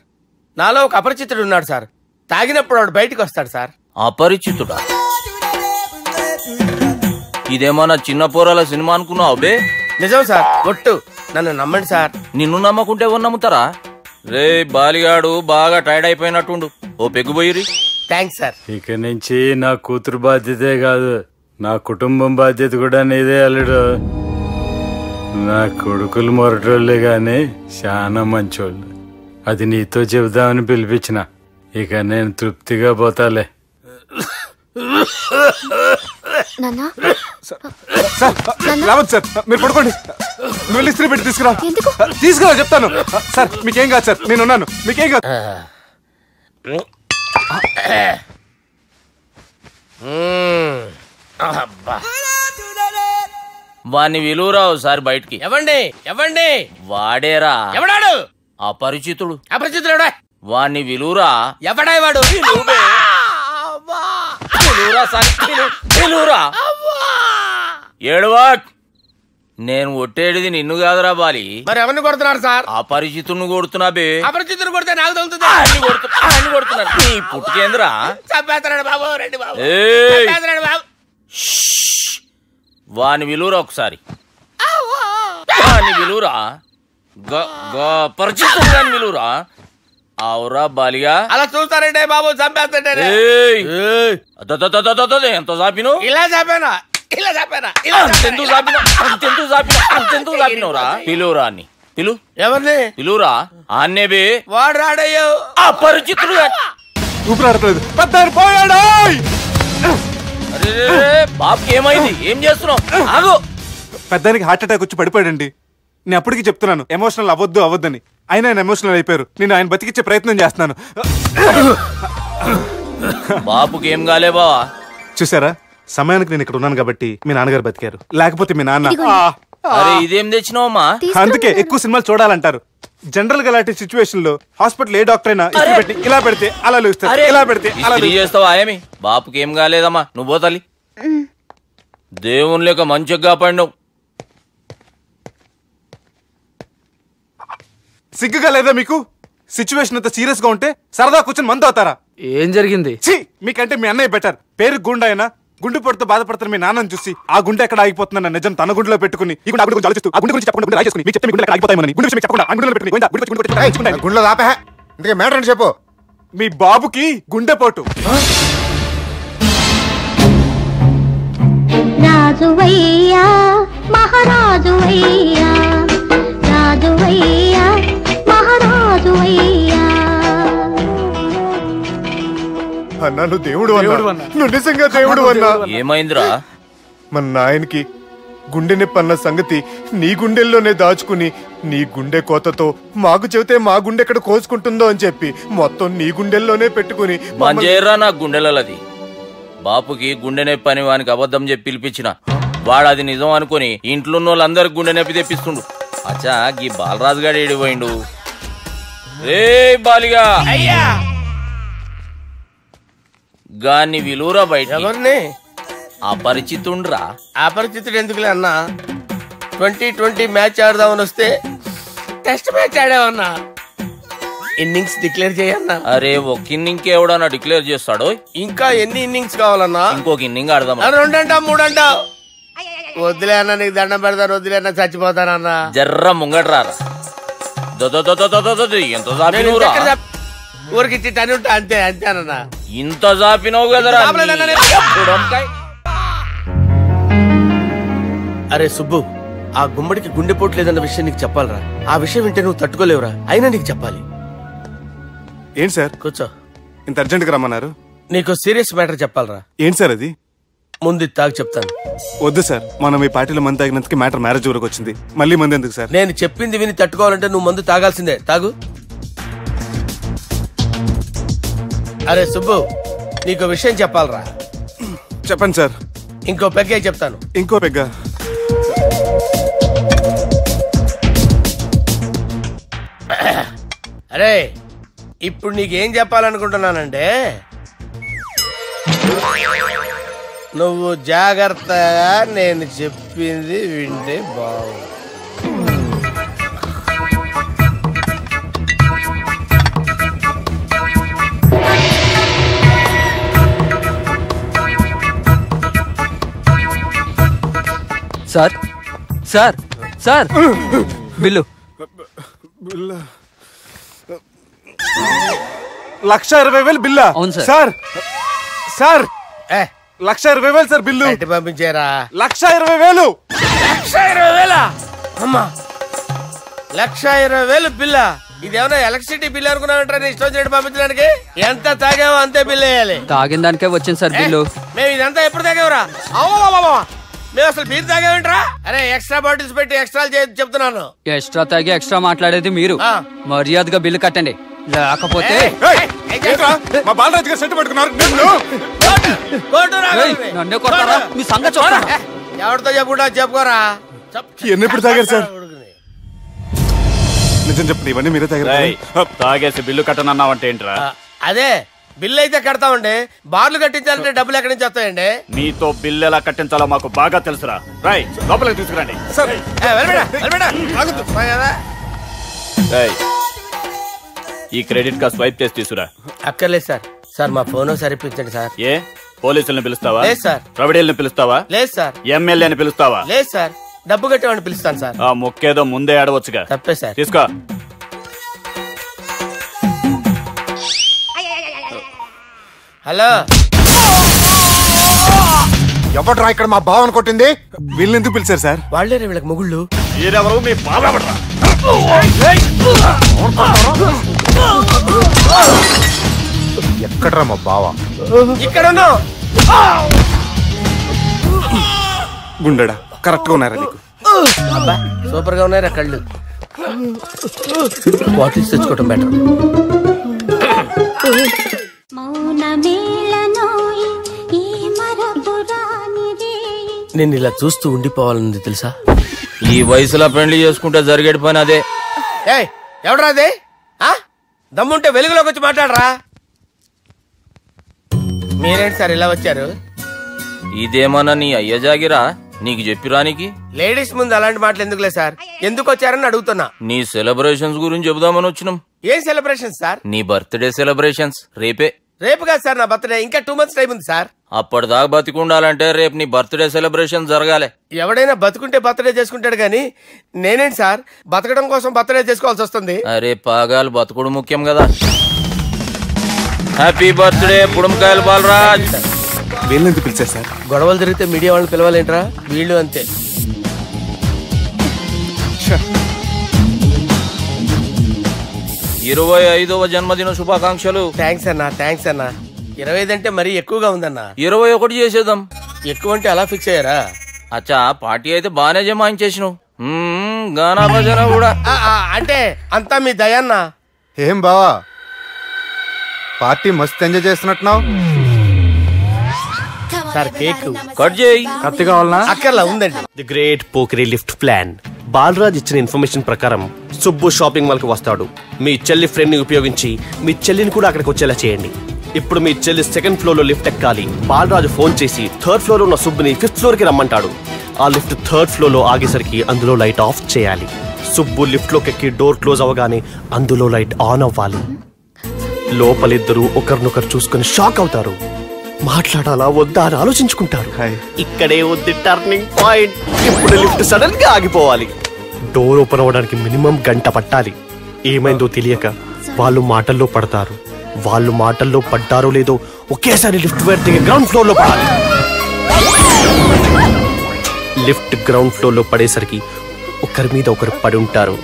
నాలో ఒక అపరిచితుడు ఉన్నాడు సార్. తాగినప్పుడు వాడు బయటికి వస్తాడు సార్. అపరిచితుడా? ఇదేమన్నా చిన్న పోరాల సినిమా అనుకున్నావు బే? నిజం సార్, ఒట్టు, నన్ను నమ్మండి సార్. నిన్ను నమ్మకుంటే ఎవరు నమ్ముతారా? రే బాలిగాడు బాగా టైర్డ్ అయిపోయినట్టుండు, ఓ పెగ్గుపోయిరి. Thanks sir. ఇక నుంచి నా కూతురు బాధ్యతే కాదు, నా కుటుంబం బాధ్యత కూడా నీదే అల్లుడు. నా కొడుకులు మొరటోళ్ళే గాని చాలా మంచోళ్ళు. అది నీతో చెబుదామని పిలిపించిన. ఇక నేను తృప్తిగా పోతాలే. రావద్దు సార్, మీరు పడుకోండి. నువ్వు వెళ్ళి ఇస్త్రీ పెట్టి తీసుకురా చెప్తాను. సార్ మీకేం కాదు సార్, నేను ఉన్నాను, మీకేం కాదు. వాణ్ణి విలువరావు సార్ బయటికి. ఎవండి ఎవండి? వాడేరా. ఎవడాడు? అపరిచితుడు. అపరిచితుడు వాణ్ణి విలువరా. ఎవడా వాడు? ఏడవా, నేను కొట్టేది నిన్ను కాదురా బాలి. మరి ఎవరిని కొడుతున్నారు సార్? అపరిచితుడిని కొడుతున్నా బే. అపరిచితుడు కొడితే నాకు తగులుతుంది. కొడుతున్నారు నీ పుట్టుకేంద్రా? చంపేస్తున్నాడు బాబు, రండి బాబు. వాని విలువరా ఒకసారి, వాని విలువరా. పరిచితుడు విలువరా అవురా బాలిగా అలా చూస్తారంటే బాబు చంపేస్తాడే ఎంత చాపిను ఇలా చాపానా ఇలా చాపానా అంతెందుకు చాపినవురా పిలువురా అని పిలు ఎవరిని పిలువురా ఆన్నేబే వాడు రాడయ్యో ఆ పరిచితుడు ఊపిరాడట్లేదు పెద్ద పోయాడు. అరే బాబుకి ఏమైంది ఏం చేస్తున్నావు ఆగు పెద్దానికి హార్ట్ అటాక్ వచ్చి పడిపోయాడండి. నేను అప్పటికి చెప్తున్నాను ఎమోషనల్ అవ్వద్దని. అయినా ఆయన ఎమోషనల్ అయిపోయారు. నేను ఆయన బతికిచ్చే ప్రయత్నం చేస్తున్నాను. బాబుకి ఏం కాలే బావా చూసారా సమయానికి నేను ఇక్కడ ఉన్నాను కాబట్టి మీ నాన్నగారు బతికారు. లేకపోతే మీ నాన్న అరే ఇదేం తెచ్చినావమ్మా అందుకే ఎక్కువ సినిమాలు చూడాలంటారు. జనరల్ గా అలాంటి సిచ్యువేషన్ లో హాస్పిటల్ ఏ డాక్టర్ అయినా పెట్టి ఇలా పెడితే అలా లూస్తారు, ఇలా పెడితే అలా చేస్తావా ఏమి బాపుకి ఏం కాలేదమ్మా నువ్వు పోతాలి దేవుని లేక మంచిగా కాపాడినావు. సిగ్గుగా లేదా మీకు? సిచ్యువేషన్ అంత సీరియస్ గా ఉంటే సరదా కూర్చొని మందు అవుతారా? ఏం జరిగింది? మీకంటే మీ అన్నయ్య బెటర్. పేరు గుండె అయినా గుండె పొడితో బాధపడతారు మీ నాన్నని చూసి ఆ గుండె ఎక్కడ ఆగిపోతుందన్న నిజం తన గుండెలో పెట్టుకుని ఈ గుండె గురించి ఆలోచిస్తూ ఆ గుండె గురించి చెప్పకుండా రాజేసుకుని మీకు చెప్తే గుండె ఆగిపోతాయని గుండె విషయం చెప్పకుండా ఆ గుండెలో పెట్టుకుని గుండెలో ఆపే ఇందుకే మ్యాటర్ అని చెప్పు. మీ బాబుకి గుండెపోటు. రాజువయ్యా మహారాజువయ్యా రాజువయ్యా మహారాజువయ్యా. అన్నా నువ్వు దేవుడు అన్నా, నువ్వు నిజంగా దేవుడు అన్నా. ఏమైందిరా? మన నాయనకి గుండె నొప్పి అన్న సంగతి నీ గుండెల్లోనే దాచుకుని నీ గుండె కోతతో మాకు చెబితే మా గుండె ఎక్కడ కోసుకుంటుందో అని చెప్పి మొత్తం నీ గుండెల్లోనే పెట్టుకుని మంజేరా నా గుండెలది. బాపుకి గుండె నొప్పి అని వానికి అబద్ధం చెప్పి పిలిపించిన వాడు అది నిజం అనుకుని ఇంట్లో ఉన్న వాళ్ళందరికి గుండె నొప్పి తెప్పిస్తుండు. అచ్చా గీ బాలరాజు గారు ఏడిపోయిండు. రే బాలిగా అయ్యా గాన్ని విలువరా బయట. ఎవరిని? అపరిచితుండ్రా. అపరిచితుడు ఎందుకులే అన్నా. 2020 మ్యాచ్ ఆడదామని వస్తే టెస్ట్ మ్యాచ్ ఆడావన్నా. ఇన్నింగ్స్ డిక్లేర్ చేయన్నా. అరే ఒక ఇన్నింగ్ ఎవడన్నా డిక్లేర్ చేస్తాడో? ఇంకా ఎన్ని ఇన్నింగ్స్ కావాలన్నా? ఇంకొక ఇన్నింగ్ ఆడదాం. 2 అంటావు 3 అంటావు. వద్దులే అన్న నీకు దండం పెడతాను. వద్దులే అన్న చచ్చిపోతానన్నా. జర్ర ముంగట్రా. ఎంత జాపినవురా? ఊరికి టని ఉంటా అంతే అంతేనన్నా. ఇంత జాపినవు కదరా. అరే సుబ్బు ఆ గుమ్మడికి గుండెపోటు లేదన్న విషయం నీకు చెప్పాలరా. ఆ విషయం వింటే నువ్వు తట్టుకోలేవురా. అయినా నీకు చెప్పాలి. ఏంటి సార్? కూర్చో. ఇంత అర్జెంట్ గా రమ్మన్నారు? నీకు సీరియస్ మ్యాటర్ చెప్పాలరా. ఏంటి సార్ అది? ముందు తాగు చెప్తాను. వద్దు సార్, మనం ఈ పార్టీలో మందు తాగినందుకు మ్యాటర్ మ్యారేజ్ వరకు వచ్చింది. మళ్ళీ మందు ఎందుకు సార్? నేను చెప్పింది విని తట్టుకోవాలంటే నువ్వు మందు తాగాల్సిందే. తాగు. అరే సుబ్బు నీకు విషయం చెప్పాలరా. చెప్పండి సార్. ఇంకో పెగ్గే చెప్తాను. ఇంకో పెగ్గా? అరే ఇప్పుడు నీకేం చెప్పాలనుకుంటున్నానంటే నువ్వు జాగ్రత్తగా నేను చెప్పింది వింటే బాగు. సార్ సార్ సార్ బిల్లు 1,20,000 బిల్లా? అవును sir. Sir sir 1,20,000 sir bill. పంపించారా? 1,20,000. 1,20,000 అమ్మా 1,20,000 బిల్లా? ఇదేమన్నా ఎలక్ట్రిసిటీ బిల్ అనుకున్నామంటారా? నీ ఇష్టం చేయడం పంపించడానికి ఎంత తాగామో అంతే బిల్ వేయాలి. తాగిన దానికే వచ్చింది సార్ బిల్లు. మేము ఇదంతా ఎప్పుడు తాగేవరా? మేము అసలు బీర్ తాగేమంటారా? అరే ఎక్స్ట్రా బాటిల్స్ పెట్టి ఎక్స్ట్రా చెప్తున్నాను. ఎక్స్ట్రా తాగి ఎక్స్ట్రా మాట్లాడేది మీరు. మర్యాదగా బిల్లు కట్టండి, లేకపోతే మా బాలరాజు గారు సెట్ పట్టుకున్నారు. నన్నే కొడతారా? మీ సంగతి చెప్తాను. ఎవరితో చెప్పుకుంటా చెప్పుకోరా. ఎన్నెప్పుడు తాగారు సార్? నిజం చెప్పండి, ఇవన్నీ మీరే తాగారు. తాగేసి బిల్లు కట్టనన్నావంటే ఏంట్రా? అదే బిల్లు అయితే కడతామండి. బార్లు కట్టించాలంటే డబ్బులు ఎక్కడి నుంచి వస్తాయండి? నీతో బిల్లు ఎలా కట్టించాలో మాకు బాగా తెలుసురా. రై లోపలికి తీసుకురండి. ఈ క్రెడిట్ కార్డ్ స్వైప్ చేసి తీసుకురా. అక్కర్లేదు సార్. సార్ మా ఫోన్ సరిపించండి సార్. ఏ పోలీసులను పిలుస్తావా? లేదు సార్. ప్రొవిడీలను పిలుస్తావా? లేదు సార్. ఎమ్మెల్యేని పిలుస్తావా? లేదు సార్. డబ్బు కట్టేవాడిని పిలుస్తాను సార్. ఆ మొక్కేదో ముందే ఆడవచ్చుగా. తప్పే సార్. తీసుకో. హలో, ఎవడ్రా ఇక్కడ మా బావని కొట్టింది? వీళ్ళని ఎందుకు పిలిచారు సార్? వాళ్ళేరే వీళ్ళకి మొగుళ్ళు. మీరెవరు? మీ బావెవడ్రా? ఎక్కడ్రా మా బావ? ఇక్కడ గుండెడా కరెక్ట్ గా ఉన్నారా నీకు? అబ్బా సూపర్ గా ఉన్నారా కళ్ళు. బాటిల్స్ తెచ్చుకోవటం బెటర్. నేను ఇలా చూస్తూ ఉండిపోవాలన్నది తెలుసా? ఈ వయసులో పెళ్లి చేసుకుంటే జరిగేటి పని అదే. ఎవడరా అదే? దమ్ముంటే వెలుగులోకి వచ్చి మాట్లాడరా. మీరేంటి సార్ ఇలా వచ్చారు? ఇదేమన్నా నీ అయ్య జాగిరా నీకు చెప్పిరానికి? లేడీస్ ముందు అలాంటి మాటలు ఎందుకులే సార్, ఎందుకు వచ్చారని అడుగుతున్నా. నీ సెలబ్రేషన్స్ గురించి చెబుదామని వచ్చినాం. ఏం సెలబ్రేషన్ సార్? నీ బర్త్డే సెలబ్రేషన్స్ రేపే. రేపు కాదు సార్ నా బర్త్డే, ఇంకా 2 months టైం ఉంది సార్. అప్పటిదాకా బతికుండాలంటే రేపు నీ బర్త్డే సెలబ్రేషన్ జరగాలి. ఎవడైనా బతుకుంటే బర్త్డే చేసుకుంటాడు గానీ నేనేంటి సార్ బతకడం కోసం బర్త్డే చేసుకోవాల్సి వస్తుంది? అరే పాగాలు బతుకుడు ముఖ్యం కదా. హ్యాపీ బర్త్డే పుడుమకాయలు బాలరాజ్. వీళ్ళని పిలిచారు సార్? గొడవలు జరిగితే మీడియా వాళ్ళని పిలవాలేంట్రా? వీళ్ళు అంతే. 25వ జన్మదిన శుభాకాంక్షలు. థ్యాంక్స్ అన్నా, థ్యాంక్స్ అన్నా. 25 అంటే మరీ ఎక్కువగా ఉందన్నా. 21 చేసేద్దాం. ఎక్కువ అంటే అలా ఫిక్స్ అయ్యారా? అచ్చా పార్టీ అయితే బానే జమాయించేసినావు. గానా భజన కూడా అంటే అంతా మీ దయన్నా. ఏం బావా పార్టీ మస్తు ఎంజాయ్ చేస్తున్నట్టున్నావు. సార్ కేక్ కట్ చేయి. కత్తి కావాలనా? అక్కర్లా ఉందండి. ది గ్రేట్ పోకరీ లిఫ్ట్ ప్లాన్. బాలరాజ్ ఇచ్చిన ఇన్ఫర్మేషన్ ప్రకారం సుబ్బు షాపింగ్ మాల్ కి వస్తాడు. మీ చెల్లి ఫ్రెండ్ ని ఉపయోగించి మీ చెల్లిని కూడా అక్కడికి వచ్చేలా చేయండి. ఇప్పుడు మీ చెల్లి 2nd floor లో లిఫ్ట్ ఎక్కాలి. బాలరాజు ఫోన్ చేసి 3rd floor లో ఉన్న సుబ్బుని 5th floor కి రమ్మంటాడు. ఆ లిఫ్ట్ 3rd floor లో ఆగేసరికి అందులో లైట్ ఆఫ్ చేయాలి. సుబ్బు లిఫ్ట్ లోకి ఎక్కి డోర్ క్లోజ్ అవగానే అందులో లైట్ ఆన్ అవ్వాలి. లోపలిద్దరూ ఒకరినొకరు చూసుకుని షాక్ అవుతారు. మాట్లాడాలా వద్దా అని ఆలోచించుకుంటారు. ఇక్కడే ఉంది టర్నింగ్ పాయింట్. ఇప్పుడు లిఫ్ట్ సడన్ గా ఆగిపోవాలి. డోర్ ఓపెన్ అవ్వడానికి మినిమం గంట పట్టాలి. ఏమైందో తెలియక వాళ్ళు మాటల్లో పడతారు. వాళ్ళు మాటల్లో పడ్డారో లేదో ఒకేసారి లిఫ్ట్ వేర్తిగా గ్రౌండ్ ఫ్లోర్ లో పడాలి. లిఫ్ట్ గ్రౌండ్ ఫ్లోర్ లో పడేసరికి ఒకరి మీద ఒకరు పడి ఉంటారు.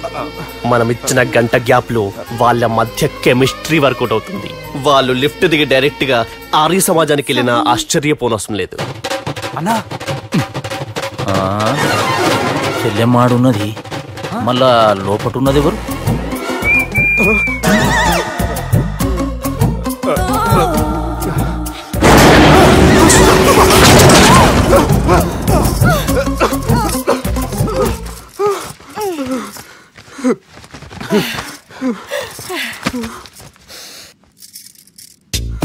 మనం ఇచ్చిన గంట గ్యాప్ లో వాళ్ళ మధ్య కెమిస్ట్రీ వర్కౌట్ అవుతుంది. వాళ్ళు లిఫ్ట్ దిగి డైరెక్ట్ గా ఆర్య సమాజానికి వెళ్ళినా ఆశ్చర్యపోనవసరం లేదు. అన్నా చెల్లెమ్మాడున్నది మళ్ళా లోపటున్నది ఎవరు?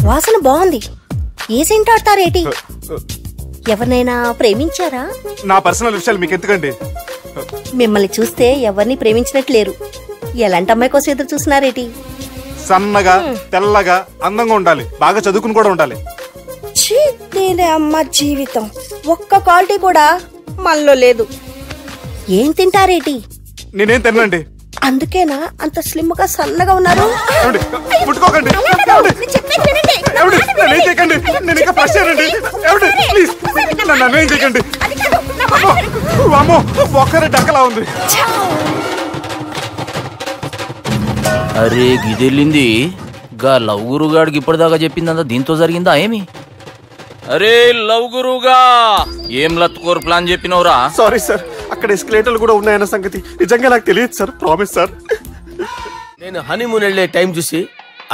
వాసన బాగుంది. ఏ సెంట్ ఆడతారేటి? ఎవరినైనా ప్రేమించారా? నా పర్సనల్ విషయాలు మీకు ఎందుకండి? మిమ్మల్ని చూస్తే ఎవరిని ప్రేమించినట్లేరు. ఎలాంటి అమ్మాయి కోసం ఎదురు చూస్తున్నారేటి? సన్నగా తెల్లగా అందంగా ఉండాలి, బాగా చదువుకుని కూడా ఉండాలి. నేనే అమ్మ జీవితం ఒక్క క్వాలిటీ కూడా మనలో లేదు. ఏం తింటారేటి? నేనేం తినండి. అందుకేనా అంత స్లిమ్ గా సన్నగా ఉన్నారు? ముట్టుకోకండి, నేనేం చేయకండి. నేను ఇంకా ఫ్రెష్ అయ్యానండి. ప్లీజ్ నన్ను ఏం చేయకండి. అమ్మో ఒక్కరే డక్కలా ఉంది. అరే గిదెళ్ళింది గా లవ్ గురుగాడికి ఇప్పటిదాకా చెప్పిందంతా దీంతో జరిగిందా ఏమి? అరే లవ్ గురుగా ఏం లత్కోర్ ప్లాన్ చెప్పినవురా? సారీ సార్, అక్కడ ఎస్కలేటర్లు కూడా ఉన్నాయన్న సంగతి నిజంగా నాకు తెలియదు సార్. Promise sir. నేను హనీమూన్ వెళ్లే టైం చూసి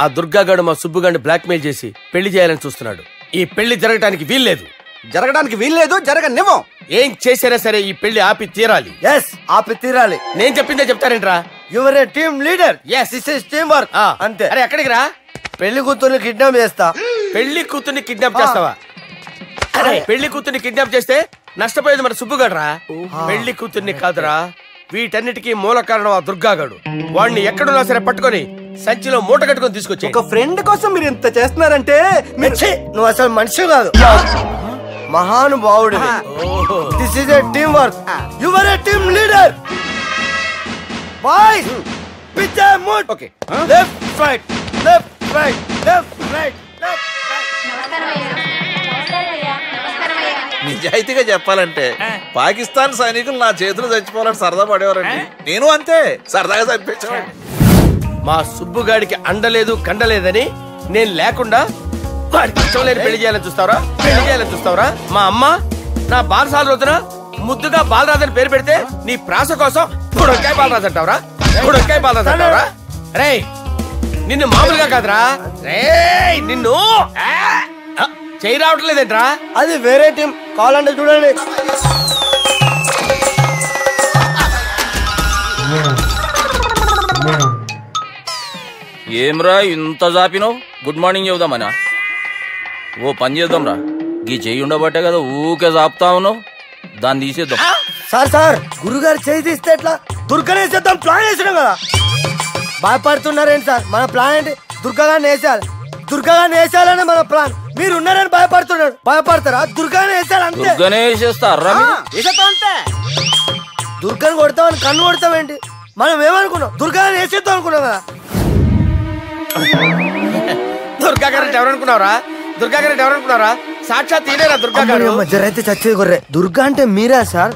ఆ దుర్గాగాడు మా సుబ్బుగాడిని బ్లాక్మెయిల్ చేసి పెళ్లి చేయాలని చూస్తున్నాడు. ఈ పెళ్లి జరగడానికి వీల్లేదు. జరగనివ్వం. ఏం చేసినా సరే ఈ పెళ్లి ఆపి తీరాలి. ఆపి తీరాలి. నేను చెప్పిందే చెప్తారేంట్రా? Your a team leader. This is team work. అంతే. అరే ఎక్కడికి రా? పెళ్లి కూతుర్ని కిడ్నాప్ చేస్తా. పెళ్లి కూతుర్ని కిడ్నాప్ చేస్తావా? అరే పెళ్లి కూతుర్ని కిడ్నాప్ చేస్తే నష్టపోయేది మన సుబ్బుగాడురా. పెళ్లి కూతుర్ని కాదురా, వీటన్నిటికీ మూల కారణం ఆ దుర్గాగాడు. వాడిని ఎక్కడున్నా సరే పట్టుకొని సంచిలో మూట కట్టుకొని తీసుకొచ్చి. ఒక ఫ్రెండ్ కోసం మీరు ఇంత చేస్తున్నారంటే నువ్వు అసలు మనిషి కాదు. మహానుభావుడు. This is a team work. You are a team leader. Boys pitch a mood. Okay left right left right left right left నిజాయితీగా చెప్పాలంటే పాకిస్తాన్ సైనికులు నా చేతులు చచ్చిపోవాలని సరదా పడేవారండి. నేను అంతే సరదాగా చనిపించేవాడిని. మా సుబ్బుగాడికి అండలేదు కండలేదని నేను లేకుండా వాడికి ఇష్టం లేని పెళ్లి చేయాలని చూస్తావరా? పెళ్లి చేయాలని చూస్తావరా? మా అమ్మ నా బాలసాల రోజున ముద్దుగా బాలరాజు అని పేరు పెడితే నీ ప్రాస కోసం బుడక్కాయ బాలరాజు అంటావరా? బుడక్కాయ బాలరాజు అంటావరా? రే నిన్ను మామూలుగా కాదురా, రే నిన్ను చేయి రావట్లేదేంట్రా? అది వేరే టీం కావాలంటే చూడండి. ఏమ్రా ఇంత జాపినావు? Good morning చెబుదామనా? ఓ పని చేద్దాం రా, గీ చెయ్యి ఉండబట్టే కదా ఊకే జాపుతా ఉన్నావు, దాన్ని తీసేద్దాం. సార్ గురుగారు చేయి తీస్తే ఎట్లా? దుర్గనేసేద్దాం ప్లాన్ వేసినాం కదా. భయపడుతున్నారేంటి సార్? మన ప్లాన్ ఏంటి? దుర్గాగాన్ని వేసేయాలి. దుర్గాగాన్ని వేసేయాలని మన ప్లాన్. మీరు ఉన్నారని భయపడుతున్నాడు. భయపడతారా? దుర్గానే వేసేయాలి అంతే. దుర్గనే వేసేస్తారా? అంతే. దుర్గాని కొడతామని కన్ను కొడతామేంటి? మనం ఏమనుకున్నాం? దుర్గాని వేసేద్దాం అనుకున్నాం కదా. దుర్గా గారు ఎవరనుకున్నారా? దుర్గా గారు ఎవరనుకున్నారా? సాక్షాత్ తీరేరా దుర్గా గారు. జరైతే చచ్చేది కొర్రే. దుర్గా అంటే మీరా సార్?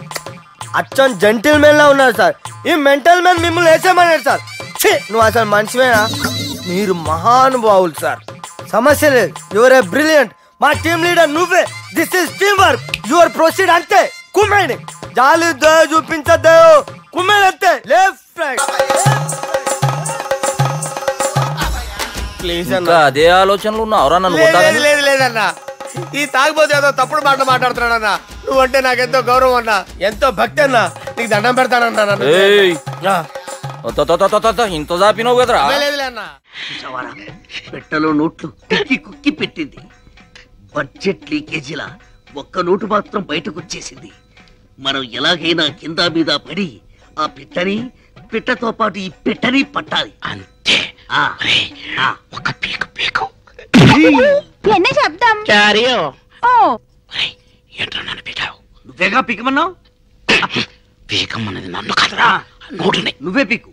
అచ్చం జెంటిల్ మెన్ లా ఉన్నారు సార్. ఈ మెంటల్ మెన్ మిమ్మల్ని వేసేమన్నాడు సార్. నువ్వు అసలు మనిషివేనా? మీరు మహానుభావులు సార్, సమస్య లేదు. Your a brilliant. మా టీమ్ లీడర్ నువ్వే. This is team work. Your proceed అంతే. కుమ్మేని జాలి చూపించద్దు. కుమ్మేని అంతే. Left right. ప్లీజ్ అన్న. అదే ఆలోచనలు ఉన్నావురా? నన్ను లేదు లేదన్నా, ఈ తాగిపోతే ఏదో తప్పుడు మాట మాట్లాడుతున్నాడన్నా. నువ్వంటే నాకెంతో గౌరవం అన్నా, ఎంతో భక్తి అన్నా. నీకు దండం పెడతానన్నా. ఇంత జాపినావు కదరా? పెట్టలో నోట్లు కుక్కి కుక్కి పెట్టింది. బడ్జెట్ లీకేజీల ఒక్క నోటు మాత్రం బయటకు వచ్చేసింది. మనం ఎలాగైనా కింద మీద పడి ఆ పిట్టతో పాటు ఈ పెట్టని పట్టాలి అంతే. ఒక పీకు పీకు என்ன శబ్దం? చారియో. ఓ ఏంట్రా నన్ను పీకావు? నువ్వేగా పీకమన్నావు. పీకమన్నది నన్ను కాదురా, నోటుని. నువ్వే పీకు.